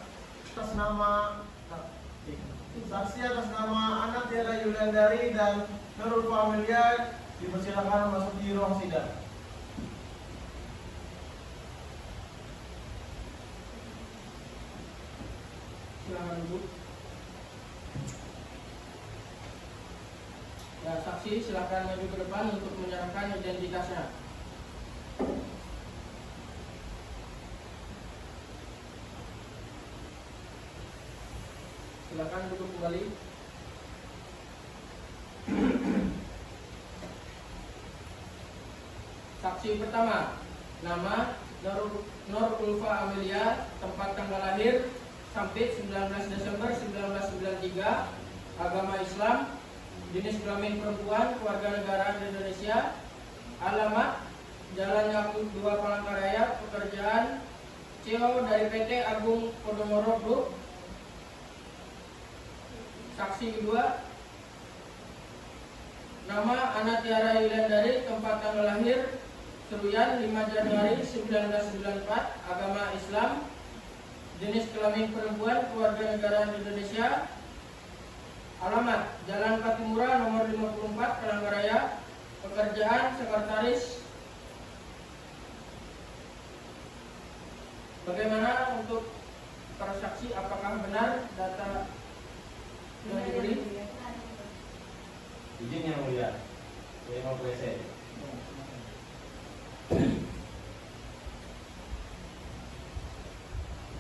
Atas nama saksi atas nama anak Tiara Yuliandari dan Nurul Amelia dipersilakan masuk di ruang sidang. Silakan duduk. Ya, saksi silakan maju ke depan untuk menyerahkan identitasnya. Silakan duduk kembali. Saksi pertama, nama Nur Ulfa Amelia, tempat tanggal lahir Sampit 19 Desember 1993, agama Islam, jenis kelamin perempuan, kewarganegaraan Indonesia, alamat Jalan Yakub 2 Palangkaraya, pekerjaan CEO dari PT Agung Podomoro Group. Saksi kedua, nama Ana Tiara Yuliandari, tempat tanggal lahir Seruyan 5 Januari 1994, agama Islam, jenis kelamin perempuan, kewarganegaraan Indonesia, alamat Jalan Patimura nomor 54 Palangkaraya, pekerjaan sekretaris. Bagaimana untuk para saksi, apakah benar data yang diberi? Izin yang mulia, saya mau present.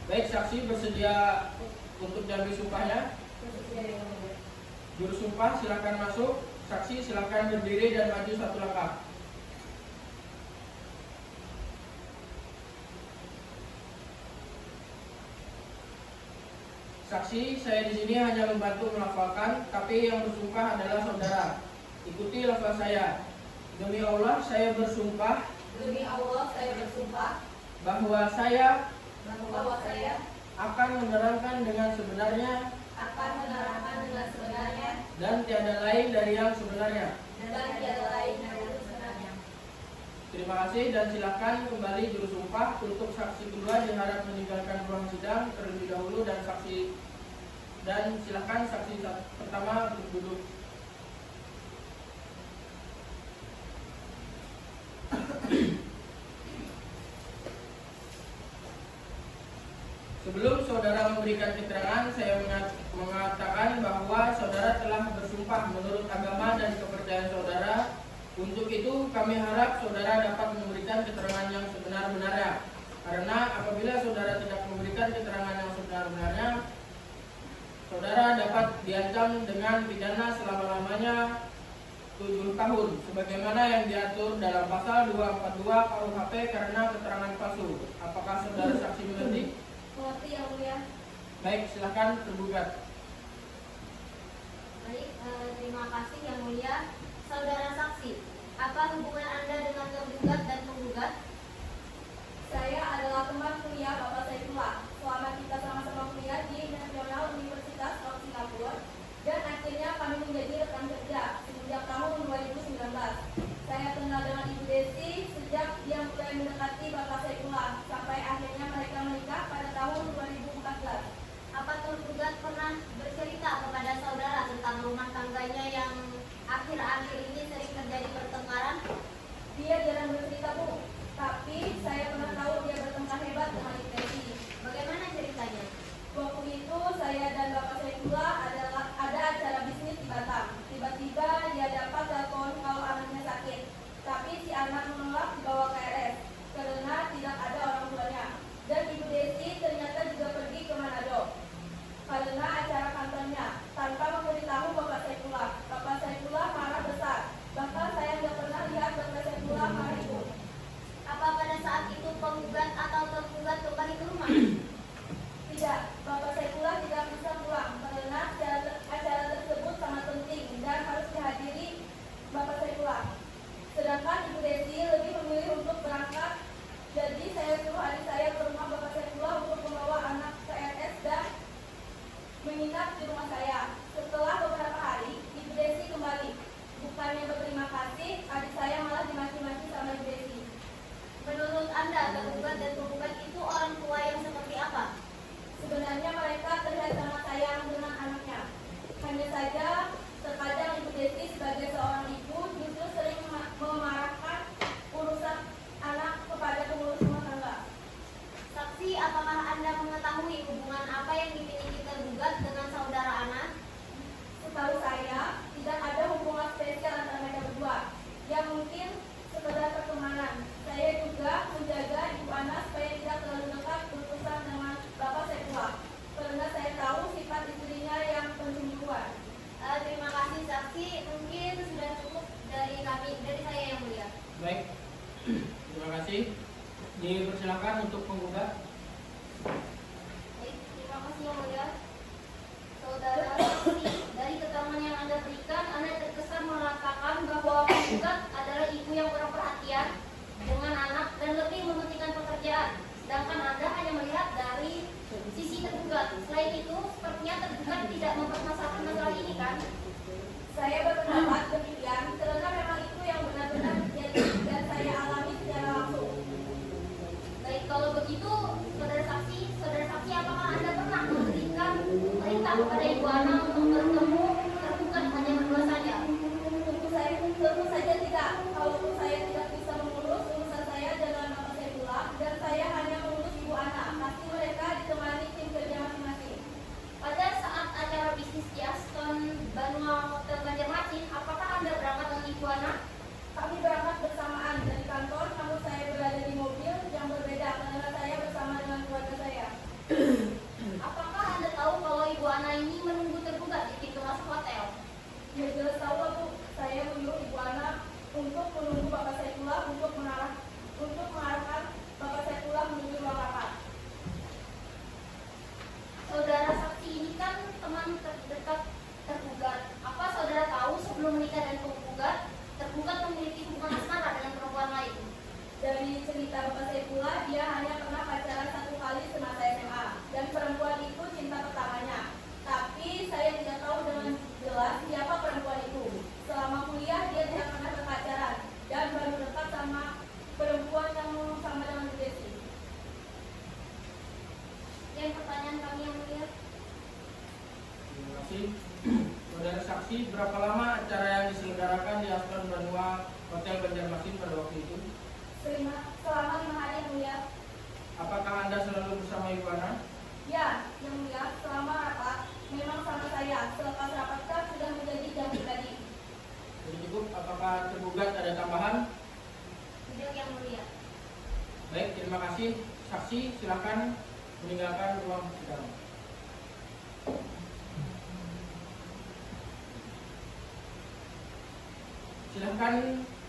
Baik, saksi bersedia untuk diambil sumpahnya. Juru sumpah silakan masuk. Saksi silakan berdiri dan maju satu langkah. Saksi, saya di sini hanya membantu melafalkan, tapi yang bersumpah adalah saudara. Ikuti lafal saya. Demi Allah, saya bersumpah. Demi Allah, saya bersumpah Bahwa saya bahwa saya akan menerangkan dengan sebenarnya akan menerangkan dengan sebenarnya dan tiada lain dari yang sebenarnya. dan tiada lain dari yang sebenarnya. Terima kasih dan silakan kembali juru sumpah. Untuk saksi kedua diharap meninggalkan ruang sidang terlebih dahulu dan silakan saksi pertama untuk duduk. Sebelum saudara memberikan keterangan, saya mengatakan bahwa saudara telah bersumpah menurut agama dan kepercayaan saudara. Untuk itu, kami harap saudara dapat memberikan keterangan yang sebenar-benarnya. Karena apabila saudara tidak memberikan keterangan yang sebenar-benarnya, saudara dapat diancam dengan pidana selama-lamanya 7 tahun, sebagaimana yang diatur dalam pasal 242 KUHP karena keterangan palsu. Apakah saudara saksi mengerti? Mengerti yang mulia. Baik, silakan tergugat. Baik, terima kasih yang mulia. Saudara saksi, apa hubungan Anda dengan tergugat dan penggugat? Saya adalah teman kuliah Bapak Saifullah. Selama kita sama-sama kuliah di National Universitas of Singapore, dan akhirnya kami menjadi rekan kerja sejak tahun 2019. Saya kenal dengan Ibu Desi sejak dia mulai mendekati Bapak Saifullah, sampai akhirnya mereka menikah pada tahun 2014. Apa tergugat pernah bercerita kepada saudara tentang rumah tangganya yang akhir-akhir ini sering terjadi pertengkaran? Dia jarang bercerita, Bu. Tapi saya pernah tahu dia bertengkar hebat dengan Ibu Desi. Bagaimana ceritanya? Waktu itu saya dan Bapak Saifullah ada acara bisnis di Batam. Tiba-tiba dia dapat telepon kalau anaknya sakit. Tapi si anak menolak dibawa ke RS karena tidak ada orang tuanya. Dan Ibu Desi ternyata juga pergi ke Manado karena acara kantornya tanpa memberitahu Bapak Saifullah. Bapak Saifullah marah besar. Bahkan saya tidak pernah lihat Bapak Saifullah marah itu. Apa pada saat itu penggugat atau tergugat kembali ke rumah? Tidak, Bapak Saifullah tidak bisa pulang karena acara tersebut sangat penting dan harus dihadiri Bapak Saifullah. Sedangkan Ibu Desi lebih memilih untuk berangkat. Jadi saya suruh adik saya ke rumah Bapak Saifullah untuk membawa anak ke RS dan menginap di rumah saya. Setelah beberapa hari, Ibu Desi kembali. Bukannya berterima kasih, adik saya malah dimaki-maki sama Ibu Desi. Menurut Anda, tergugat dan penggugat itu orang tua yang seperti apa? Sebenarnya mereka terlihat sangat sayang dengan anaknya. Hanya saja, terkadang Ibu Desi sebagai seorang ibu justru sering memarahkan urusan anak kepada pengurus rumah tangga. Saksi, apakah Anda mengetahui hubungan apa yang dimiliki tergugat dengan saudara anak? Setahu saya, tidak ada hubungan spesial antara mereka berdua. Ya mungkin sekedar pertemanan. Saya juga menjaga ibu anak supaya tidak terlalu dekat berurusan dengan Bapak Saifullah. Karena saya tahu sifat istrinya yang pencemburuan. Terima kasih saksi, mungkin sudah cukup dari saya yang mulia. Baik, terima kasih. Dipersilakan untuk penggugat. Baik, terima kasih yang mulia. Saudara saksi, dari keterangan yang Anda berikan, Anda terkesan mengatakan bahwa penggugat adalah ibu yang kurang perhatian dengan anak dan lebih mementingkan pekerjaan. Sedangkan Anda hanya melihat dari sisi tergugat. Selain itu, sepertinya tergugat tidak mempermasalahkan masalah ini, kan? Saya berpendapat demikian karena memang itu yang benar-benar terjadi dan saya alami secara langsung. Baik, kalau begitu, saudara saksi, apakah Anda pernah memberikan perintah kepada ibu anak untuk bertemu tergugat hanya berdua saja? Tentu saja tidak. Kalaupun saya tidak bisa mengurus urusan saya dengan Bapak Saifullah dan saya hanya mengurus ibu anak, pasti mereka ditemani tim kerja masing-masing. Pada saat acara bisnis di Aston Banua Hotel Banjarmasin, apakah Anda berangkat dengan ibu anak? Kami berangkat bersamaan dari kantor, namun saya berada di mobil yang berbeda karena saya bersama dengan keluarga saya. Apakah Anda tahu kalau ini menunggu tergugat di pintu masuk hotel? Ya jelas tahu lah, Bu. Saya menyuruh Ibu Ana untuk menunggu Bapak Saifullah untuk mengarahkan Bapak Saifullah menuju ruang rapat. Saudara saksi ini kan teman terdekat tergugat. Apa saudara tahu sebelum menikah dengan tergugat memiliki hubungan asmara dengan perempuan lain? Dari cerita Bapak Saifullah, dia hanya pernah pacaran 1 kali semasa SMA, dan perempuan itu cinta pertamanya. Tapi saya tidak tahu dengan jelas siapa perempuan itu. Selama kuliah dia tidak pernah berpacaran dan baru dekat sama perempuan yang sama dengan Bu Desi. Yang pertanyaan kami yang mulia. Terima kasih. Saudara saksi, berapa lama acara yang diselenggarakan di Aston Banua Hotel Banjarmasin pada waktu itu? Selama 5 hari yang mulia. Apakah Anda selalu bersama Ibu Ana? Ya, yang mulia, selama rapat memang sama saya. Selepas rapat kan sudah menjadi jam pribadi. Jadi cukup. Apakah tergugat ada tambahan? Tidak yang mulia. Baik, terima kasih. Saksi, silakan meninggalkan ruang sidang. Silahkan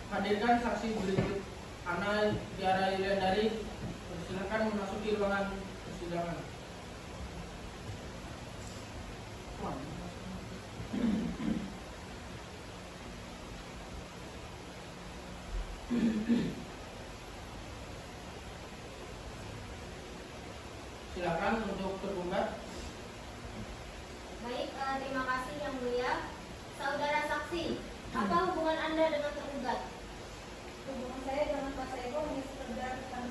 hadirkan saksi berikut. Ana Tiara Yuliandari, silakan memasuki ruangan persidangan. Silakan untuk tergugat. Baik, terima kasih yang mulia. Saudara saksi, apa hubungan Anda dengan tergugat? Hubungan saya dengan Pak Saiful hanya sekedar rekan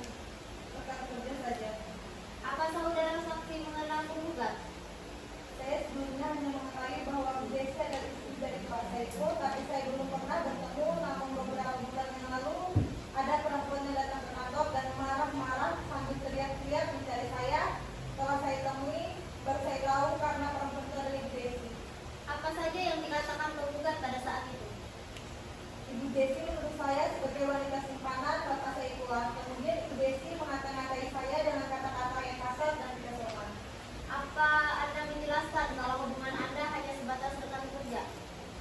kerja saja. Apa saudara saksi mengenal tergugat? Saya sebelumnya hanya mengetahui bahwa Bu Desi adalah istri dari Pak Saiful, tapi saya belum pernah bertemu. Namun beberapa bulan yang lalu ada perempuan yang datang ke kantor dan marah-marah sambil teriak-teriak mencari saya. Setelah saya temui, baru saya tahu karena perempuan itu adalah Ibu Desi. Apa saja yang dikatakan tergugat pada saat itu? Ibu Desi menuduh saya sebagai wanita simpanan Bapak Saifullah. Kemudian Ibu Desi mengata-ngatai saya dengan kata-kata yang kasar dan tidak sopan. Apa Anda menjelaskan kalau hubungan Anda hanya sebatas rekan kerja?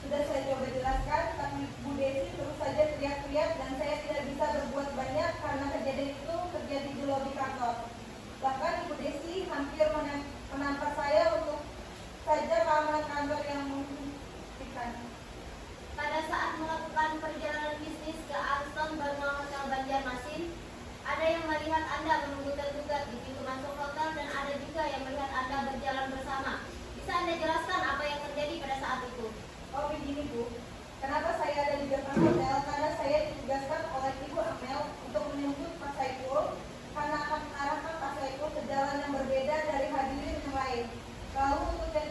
Sudah saya coba jelaskan, tapi Bu Desi terus saja teriak-teriak dan saya tidak bisa berbuat banyak karena kejadian itu terjadi di lobi kantor. Bahkan Ibu Desi hampir menampar saya untuk saja keamanan kantor yang memungkinkan. Pada saat melakukan perjalanan bisnis ke Aston Banua Hotel Banjarmasin, ada yang melihat Anda menunggu tergugat di pintu masuk hotel dan ada juga yang melihat Anda berjalan bersama. Bisa Anda jelaskan apa yang terjadi pada saat itu? Oh begini Bu, kenapa saya ada di depan hotel? Karena saya ditugaskan oleh Ibu Amel untuk menjemput Pak Saiful karena akan mengarahkan Pak Saiful ke jalan yang berbeda dari hadirin yang lain. Lalu untuk yang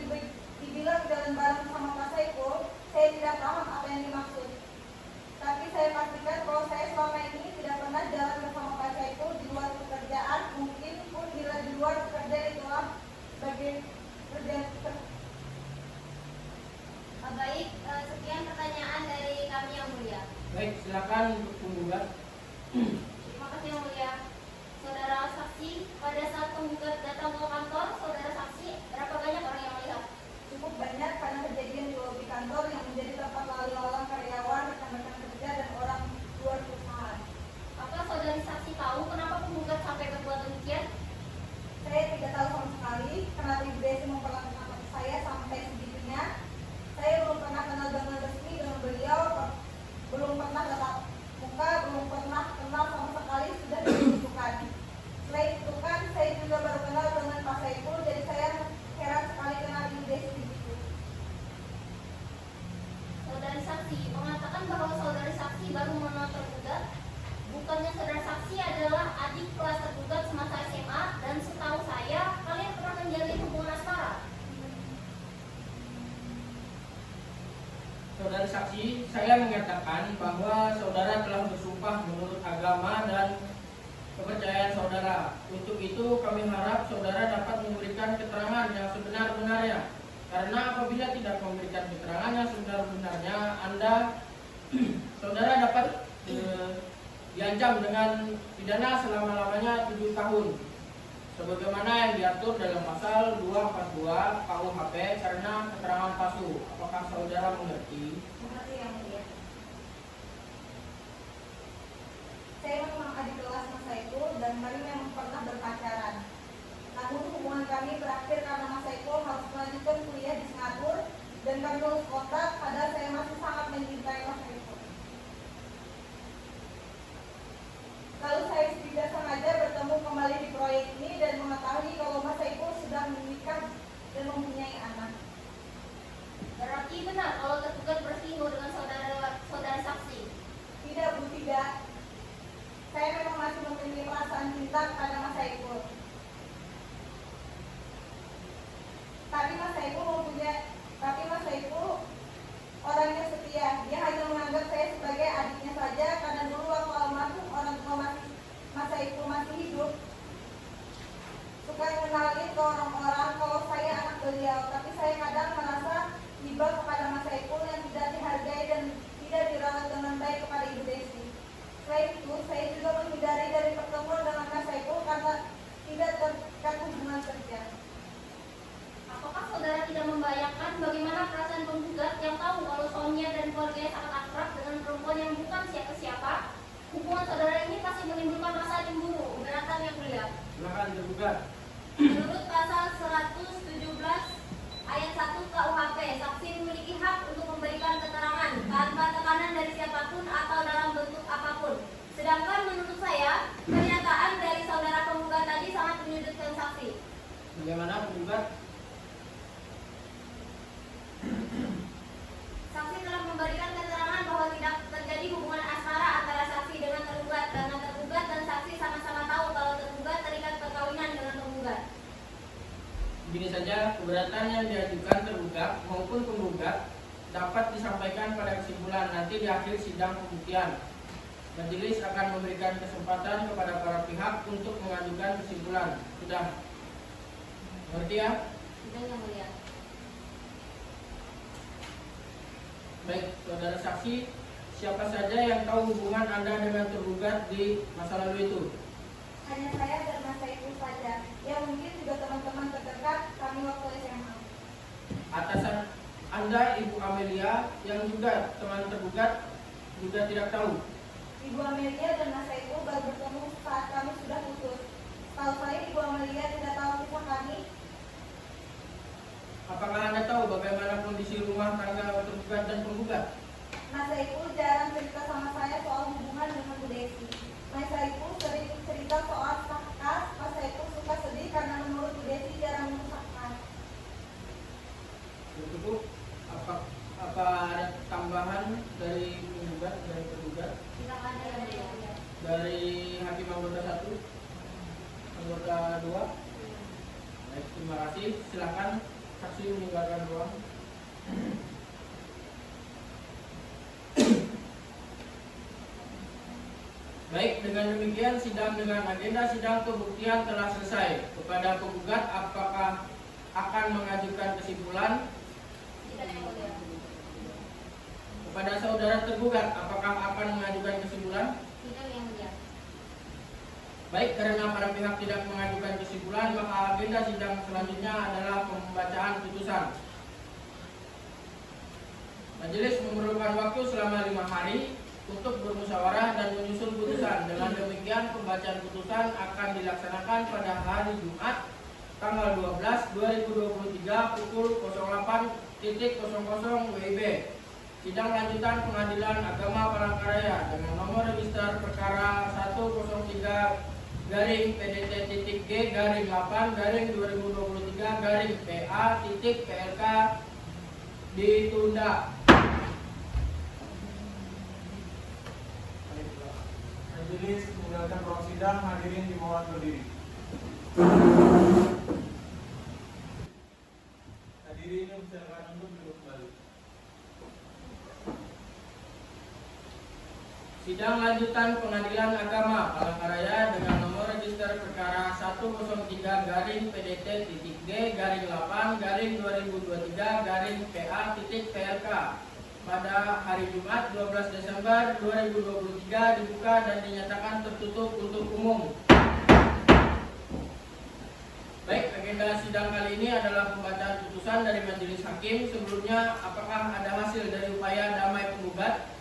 dibilang jalan bareng sama Pak Saiful, saya tidak paham apa yang dimaksud. Tapi saya pastikan bahwa saya selama ini tidak pernah jalan bersama Pak Saiful di luar pekerjaan. Mungkin pun bila di luar pekerjaan itulah sebagai kerjaan. Baik, sekian pertanyaan dari kami yang mulia. Baik, silakan untuk penggugat. Terima kasih yang mulia. Saudara saksi, pada saat penggugat datang ke kantor, saudara saksi, berapa banyak orang yang melihat? Cukup banyak karena kejadian di lobi kantor yang menjadi tempat lalu lalang karyawan, rekan-rekan kerja dan orang luar perusahaan. Apa saudari saksi tahu kenapa penggugat sampai berbuat demikian? Saya tidak tahu sama sekali kenapa Ibu Desi memperlakukan saya sampai segitunya. Saya belum pernah kenal dengan resmi dengan beliau, belum pernah tatap muka, belum pernah kenal sama sekali, sudah ditentukan. Selain itu kan, saya juga baru kenal dengan Pak Saiful, jadi saya heran sekali kenal Ibu Desi begitu. Saudari saksi mengatakan bahwa saudari saksi baru mengenal tergugat. Bukannya saudara saksi adalah adik kelas tergugat semasa SMA dan setahu saya kalian pernah menjalin hubungan asmara. Saudara saksi, saya mengatakan bahwa saudara telah bersumpah menurut agama dan kepercayaan saudara. Untuk itu kami harap saudara dapat memberikan keterangan yang sebenar-benarnya. Karena apabila tidak memberikan keterangan yang sebenar-benarnya, saudara dapat diancam dengan pidana selama-lamanya 7 tahun. sebagaimana yang diatur dalam pasal 242 KUHP karena keterangan palsu. Apakah saudara mengerti? Mengerti yang mulia. Saya memang adik kelas Mas Saiful dan kami memang pernah berpacaran. Namun hubungan kami berakhir karena Mas Saiful harus melanjutkan kuliah di Singapura dan kami lulus kontrak padahal saya masih sangat mencintai Mas Saiful. Lalu saya tidak sengaja bertemu kembali di proyek ini dan mengetahui kalau Mas Saiful sudah menikah dan mempunyai anak. Berarti benar kalau tergugat bersinggung dengan saudara saksi. Tidak, Bu, tidak. Saya memang masih memiliki perasaan cinta kepada Mas Saiful. Tapi Mas Saiful orangnya setia. Dia hanya menganggap saya sebagai adiknya saja karena dulu waktu almarhum orang tua Mas Saiful masih hidup. Suka mengenalin ke orang-orang kalau saya anak beliau. Tapi saya kadang merasa iba kepada Mas Saiful yang tidak dihargai dan tidak dirawat dengan baik kepada Ibu Desi. Selain itu, saya juga menghindari dari pertemuan dengan Mas Saiful karena tidak terikat hubungan kerja. Apakah saudara tidak membayangkan bagaimana perasaan penggugat yang tahu kalau suaminya dan keluarganya sangat akrab dengan perempuan yang bukan siapa-siapa? Hubungan saudara ini pasti menimbulkan rasa cemburu. Keberatan yang mulia. Silakan tergugat. Menurut pasal 117 ayat 1 KUHP, saksi memiliki hak untuk memberikan keterangan tanpa tekanan dari siapapun atau dalam bentuk apapun. Sedangkan menurut saya, pernyataan dari saudara penggugat tadi sangat menyudutkan saksi. Bagaimana penggugat? Saksi telah memberikan keterangan bahwa tidak terjadi hubungan asmara antara saksi dengan tergugat karena tergugat dan saksi sama-sama tahu kalau tergugat terikat perkawinan dengan penggugat. Begini saja, keberatan yang diajukan tergugat maupun penggugat dapat disampaikan pada kesimpulan nanti di akhir sidang pembuktian. Majelis akan memberikan kesempatan kepada para pihak untuk mengajukan kesimpulan. Sudah mengerti ya? Sudah yang mulia. Baik, saudara saksi, siapa saja yang tahu hubungan Anda dengan tergugat di masa lalu itu? Hanya saya dan Mas Saiful saja. Ya mungkin juga teman-teman terdekat kami waktu SMA. Atasan Anda, Ibu Amelia, yang juga teman tergugat, juga tidak tahu. Ibu Amelia dan Mas Saiful baru bertemu saat kami sudah putus. Tahu saya Ibu Amelia tidak tahu kisah kami. Apakah Anda tahu bagaimana kondisi rumah tangga tergugat dan penggugat? Mas Saiful jarang cerita sama saya soal hubungan dengan Bu Desi. Mas Saiful sering cerita soal kas. Mas Saiful suka sedih karena menurut Bu Desi jarang mengusahakan. Cukup. Apa ada tambahan dari penggugat dan tergugat? Tidak ada yang mulia. Dari hakim anggota 1, anggota 2. Baik, terima kasih. Silakan saksi meninggalkan ruang. Baik, dengan demikian sidang dengan agenda sidang pembuktian telah selesai. Kepada penggugat, apakah akan mengajukan kesimpulan? Tidak yang mulia. Kepada saudara tergugat, apakah akan mengajukan kesimpulan? Tidak yang mulia. Baik, karena para pihak tidak mengajukan kesimpulan, maka agenda sidang selanjutnya adalah pembacaan putusan. Majelis memerlukan waktu selama 5 hari untuk bermusyawarah dan menyusun putusan. Dengan demikian, pembacaan putusan akan dilaksanakan pada hari Jumat, tanggal 12 2023 pukul 08.00 WIB. Sidang lanjutan Pengadilan Agama Palangkaraya dengan nomor register perkara 103-PDT-G-8-2023-PA-PLK ditunda. Majelis meninggalkan ruang sidang, hadirin dimohon berdiri. Hadirin yang silakan untuk duduk kembali. Sidang lanjutan Pengadilan Agama Palangkaraya dengan nomor register perkara 103-PDT-G-8-2023-PA-PLK pada hari Jumat 12 Desember 2023 dibuka dan dinyatakan tertutup untuk umum. Agenda sidang kali ini adalah pembacaan putusan dari majelis hakim. Sebelumnya, apakah ada hasil dari upaya damai penggugat?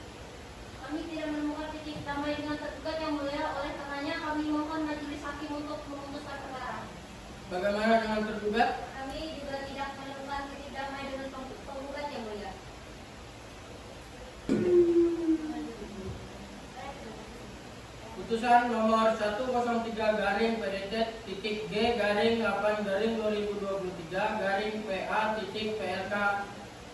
Kami tidak menemukan titik damai dengan tergugat yang mulia, oleh karenanya kami mohon majelis hakim untuk memutuskan perkara. Bagaimana dengan tergugat? Kami juga tidak menemukan titik damai dengan penggugat yang mulia. Putusan nomor 103/PDT-G/8/2023/PA.PLK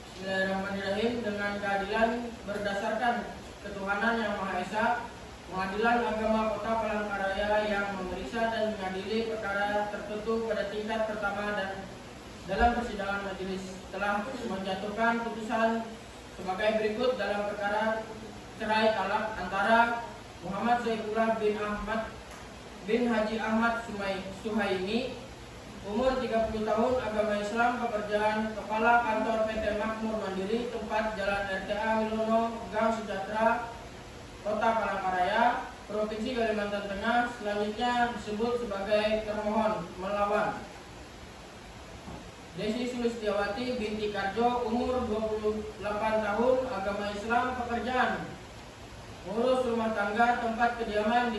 Bismillahirrahmanirrahim dengan keadilan berdasarkan ketuhanan yang Maha Esa, Pengadilan Agama Kota Palangkaraya yang memeriksa dan mengadili perkara tertentu pada tingkat pertama dan dalam persidangan majelis telah menjatuhkan putusan sebagai berikut dalam perkara cerai talak antara Muhammad Saifullah bin Haji Ahmad Suhaimi, umur 30 tahun, agama Islam, pekerjaan kepala kantor PT Makmur Mandiri, tempat Jalan RTA Milono, Gang Sejahtera, Kota Palangkaraya, Provinsi Kalimantan Tengah, selanjutnya disebut sebagai termohon melawan. Desi Sulistiawati binti Karjo, umur 28 tahun, agama Islam, pekerjaan ngurus rumah tangga, tempat kediaman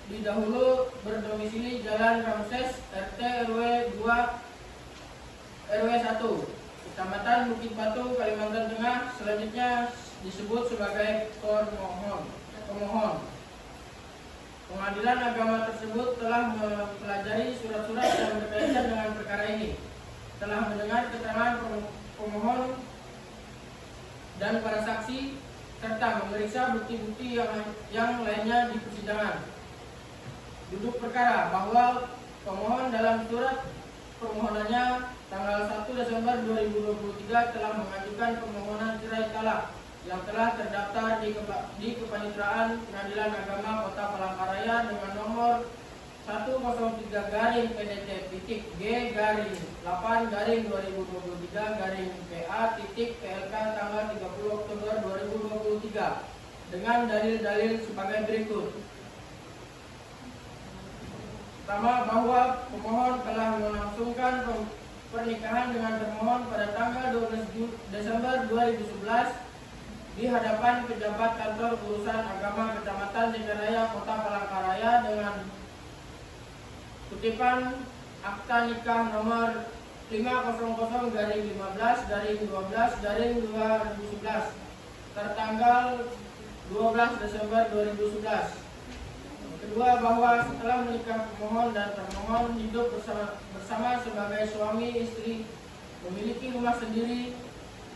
di dahulu berdomisili Jalan Ramses, RT RW 2 RW 1, Kecamatan Bukit Batu, Kalimantan Tengah, selanjutnya disebut sebagai pemohon. Pengadilan agama tersebut telah mempelajari surat-surat yang berkaitan dengan perkara ini, telah mendengar keterangan pemohon dan para saksi, serta memeriksa bukti-bukti yang lainnya di persidangan. Duduk perkara bahwa pemohon dalam surat permohonannya tanggal 1 Desember 2023 telah mengajukan permohonan cerai talak yang telah terdaftar di Kepaniteraan Pengadilan Agama Kota Palangkaraya dengan nomor 103/PDT-G/8/2023/PA.PLK tanggal 30 Oktober 2023 dengan dalil-dalil sebagai berikut. Pertama, bahwa pemohon telah melangsungkan pernikahan dengan termohon pada tanggal 12 Desember 2011 di hadapan pejabat kantor urusan agama Kecamatan Jekaraya, Kota Palangkaraya dengan kutipan akta nikah nomor 500/15/12/2011 tertanggal 12 Desember 2011. Kedua, bahwa setelah menikah pemohon dan termohon hidup bersama sebagai suami istri, memiliki rumah sendiri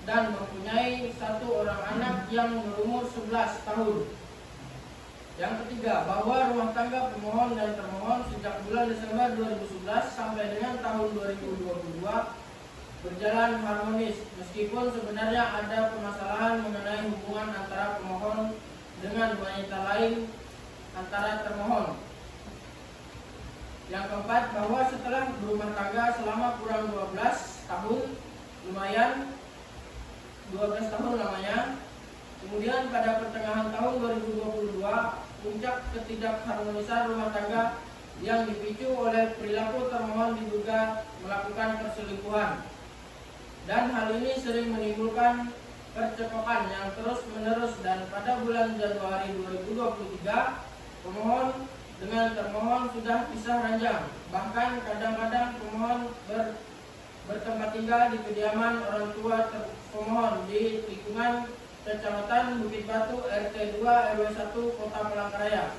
dan mempunyai satu orang anak yang berumur 11 tahun. Yang ketiga, bahwa rumah tangga pemohon dan termohon sejak bulan Desember 2011 sampai dengan tahun 2022 berjalan harmonis, meskipun sebenarnya ada permasalahan mengenai hubungan antara pemohon dengan wanita lain antara termohon. Yang keempat, bahwa setelah berumah tangga selama kurang 12 tahun lamanya, kemudian pada pertengahan tahun 2022, puncak ketidakharmonisan rumah tangga yang dipicu oleh perilaku termohon diduga melakukan perselingkuhan. Dan hal ini sering menimbulkan percekcokan yang terus-menerus, dan pada bulan Januari 2023, pemohon dengan termohon sudah pisah ranjang. Bahkan kadang-kadang pemohon bertempat tinggal di kediaman orang tua pemohon di lingkungan Kecamatan Bukit Batu, RT 2 RW 1, Kota Palangkaraya.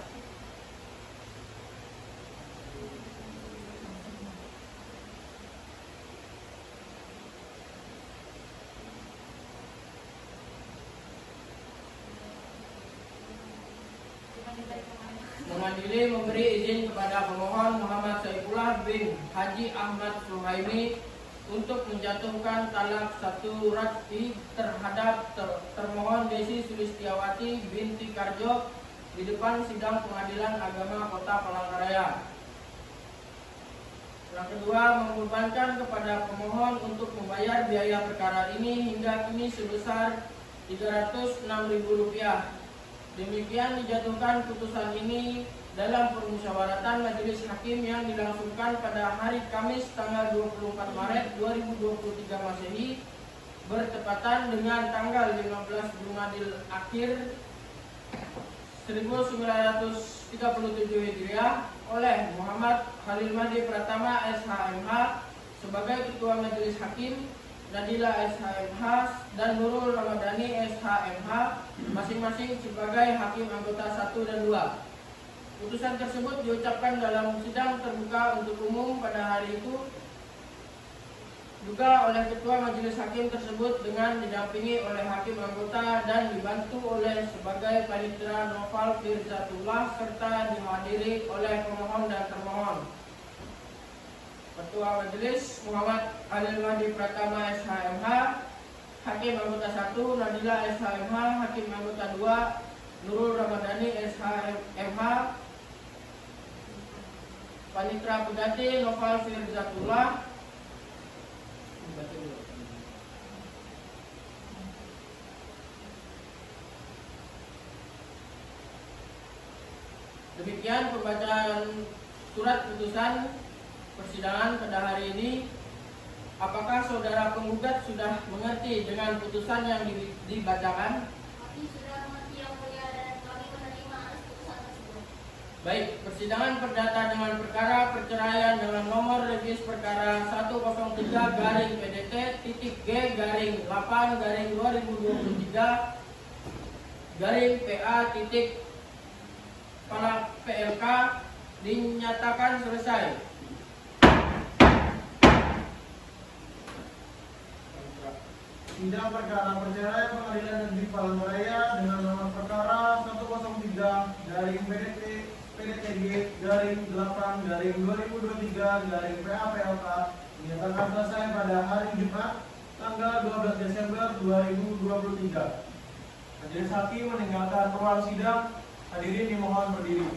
Mengadili memberi izin kepada pemohon Muhammad Saifullah bin Haji Ahmad Suhaimi untuk menjatuhkan talak satu raj'i terhadap termohon Desi Sulistiawati binti Karjo di depan sidang Pengadilan Agama Kota Palangkaraya. Yang kedua, membebankan kepada pemohon untuk membayar biaya perkara ini hingga kini sebesar Rp306.000. Demikian dijatuhkan putusan ini dalam permusyawaratan Majelis Hakim yang dilangsungkan pada hari Kamis tanggal 24 Maret 2023 Masehi bertepatan dengan tanggal 15 Jumadil Akhir 1937 Hijriah oleh Muhammad Khalil Mahdi Pratama SHMH sebagai Ketua Majelis Hakim, Nadila SHMH dan Nurul Ramadhani SHMH masing-masing sebagai Hakim anggota 1 dan 2. Putusan tersebut diucapkan dalam sidang terbuka untuk umum pada hari itu juga oleh Ketua Majelis Hakim tersebut dengan didampingi oleh Hakim anggota dan dibantu oleh sebagai Panitera Noval Firzatullah serta dihadiri oleh pemohon dan termohon. Ketua Majelis Muhammad Khalil Mahdi Pratama SHMH, Hakim anggota 1 Nadila SHMH, Hakim anggota 2 Nurul Ramadhani SHMH, Panitera Pengganti Noval Firzatullah. Demikian pembacaan surat putusan persidangan pada hari ini. Apakah saudara penggugat sudah mengerti dengan putusan yang dibacakan? Kami sudah mengerti yang mulia dan kami menerima atas putusan tersebut. Baik, persidangan perdata dengan perkara perceraian dengan nomor regis perkara 103-8-G/8-2023-PA-PLK dinyatakan selesai. Sidang perkara perceraian Pengadilan Negeri Palangkaraya dengan nomor perkara 103-PDT-8-2023-PA-PLK dinyatakan selesai pada hari Jumat tanggal 12 Desember 2023. Majelis Hakim meninggalkan ruang sidang. Hadirin dimohon berdiri.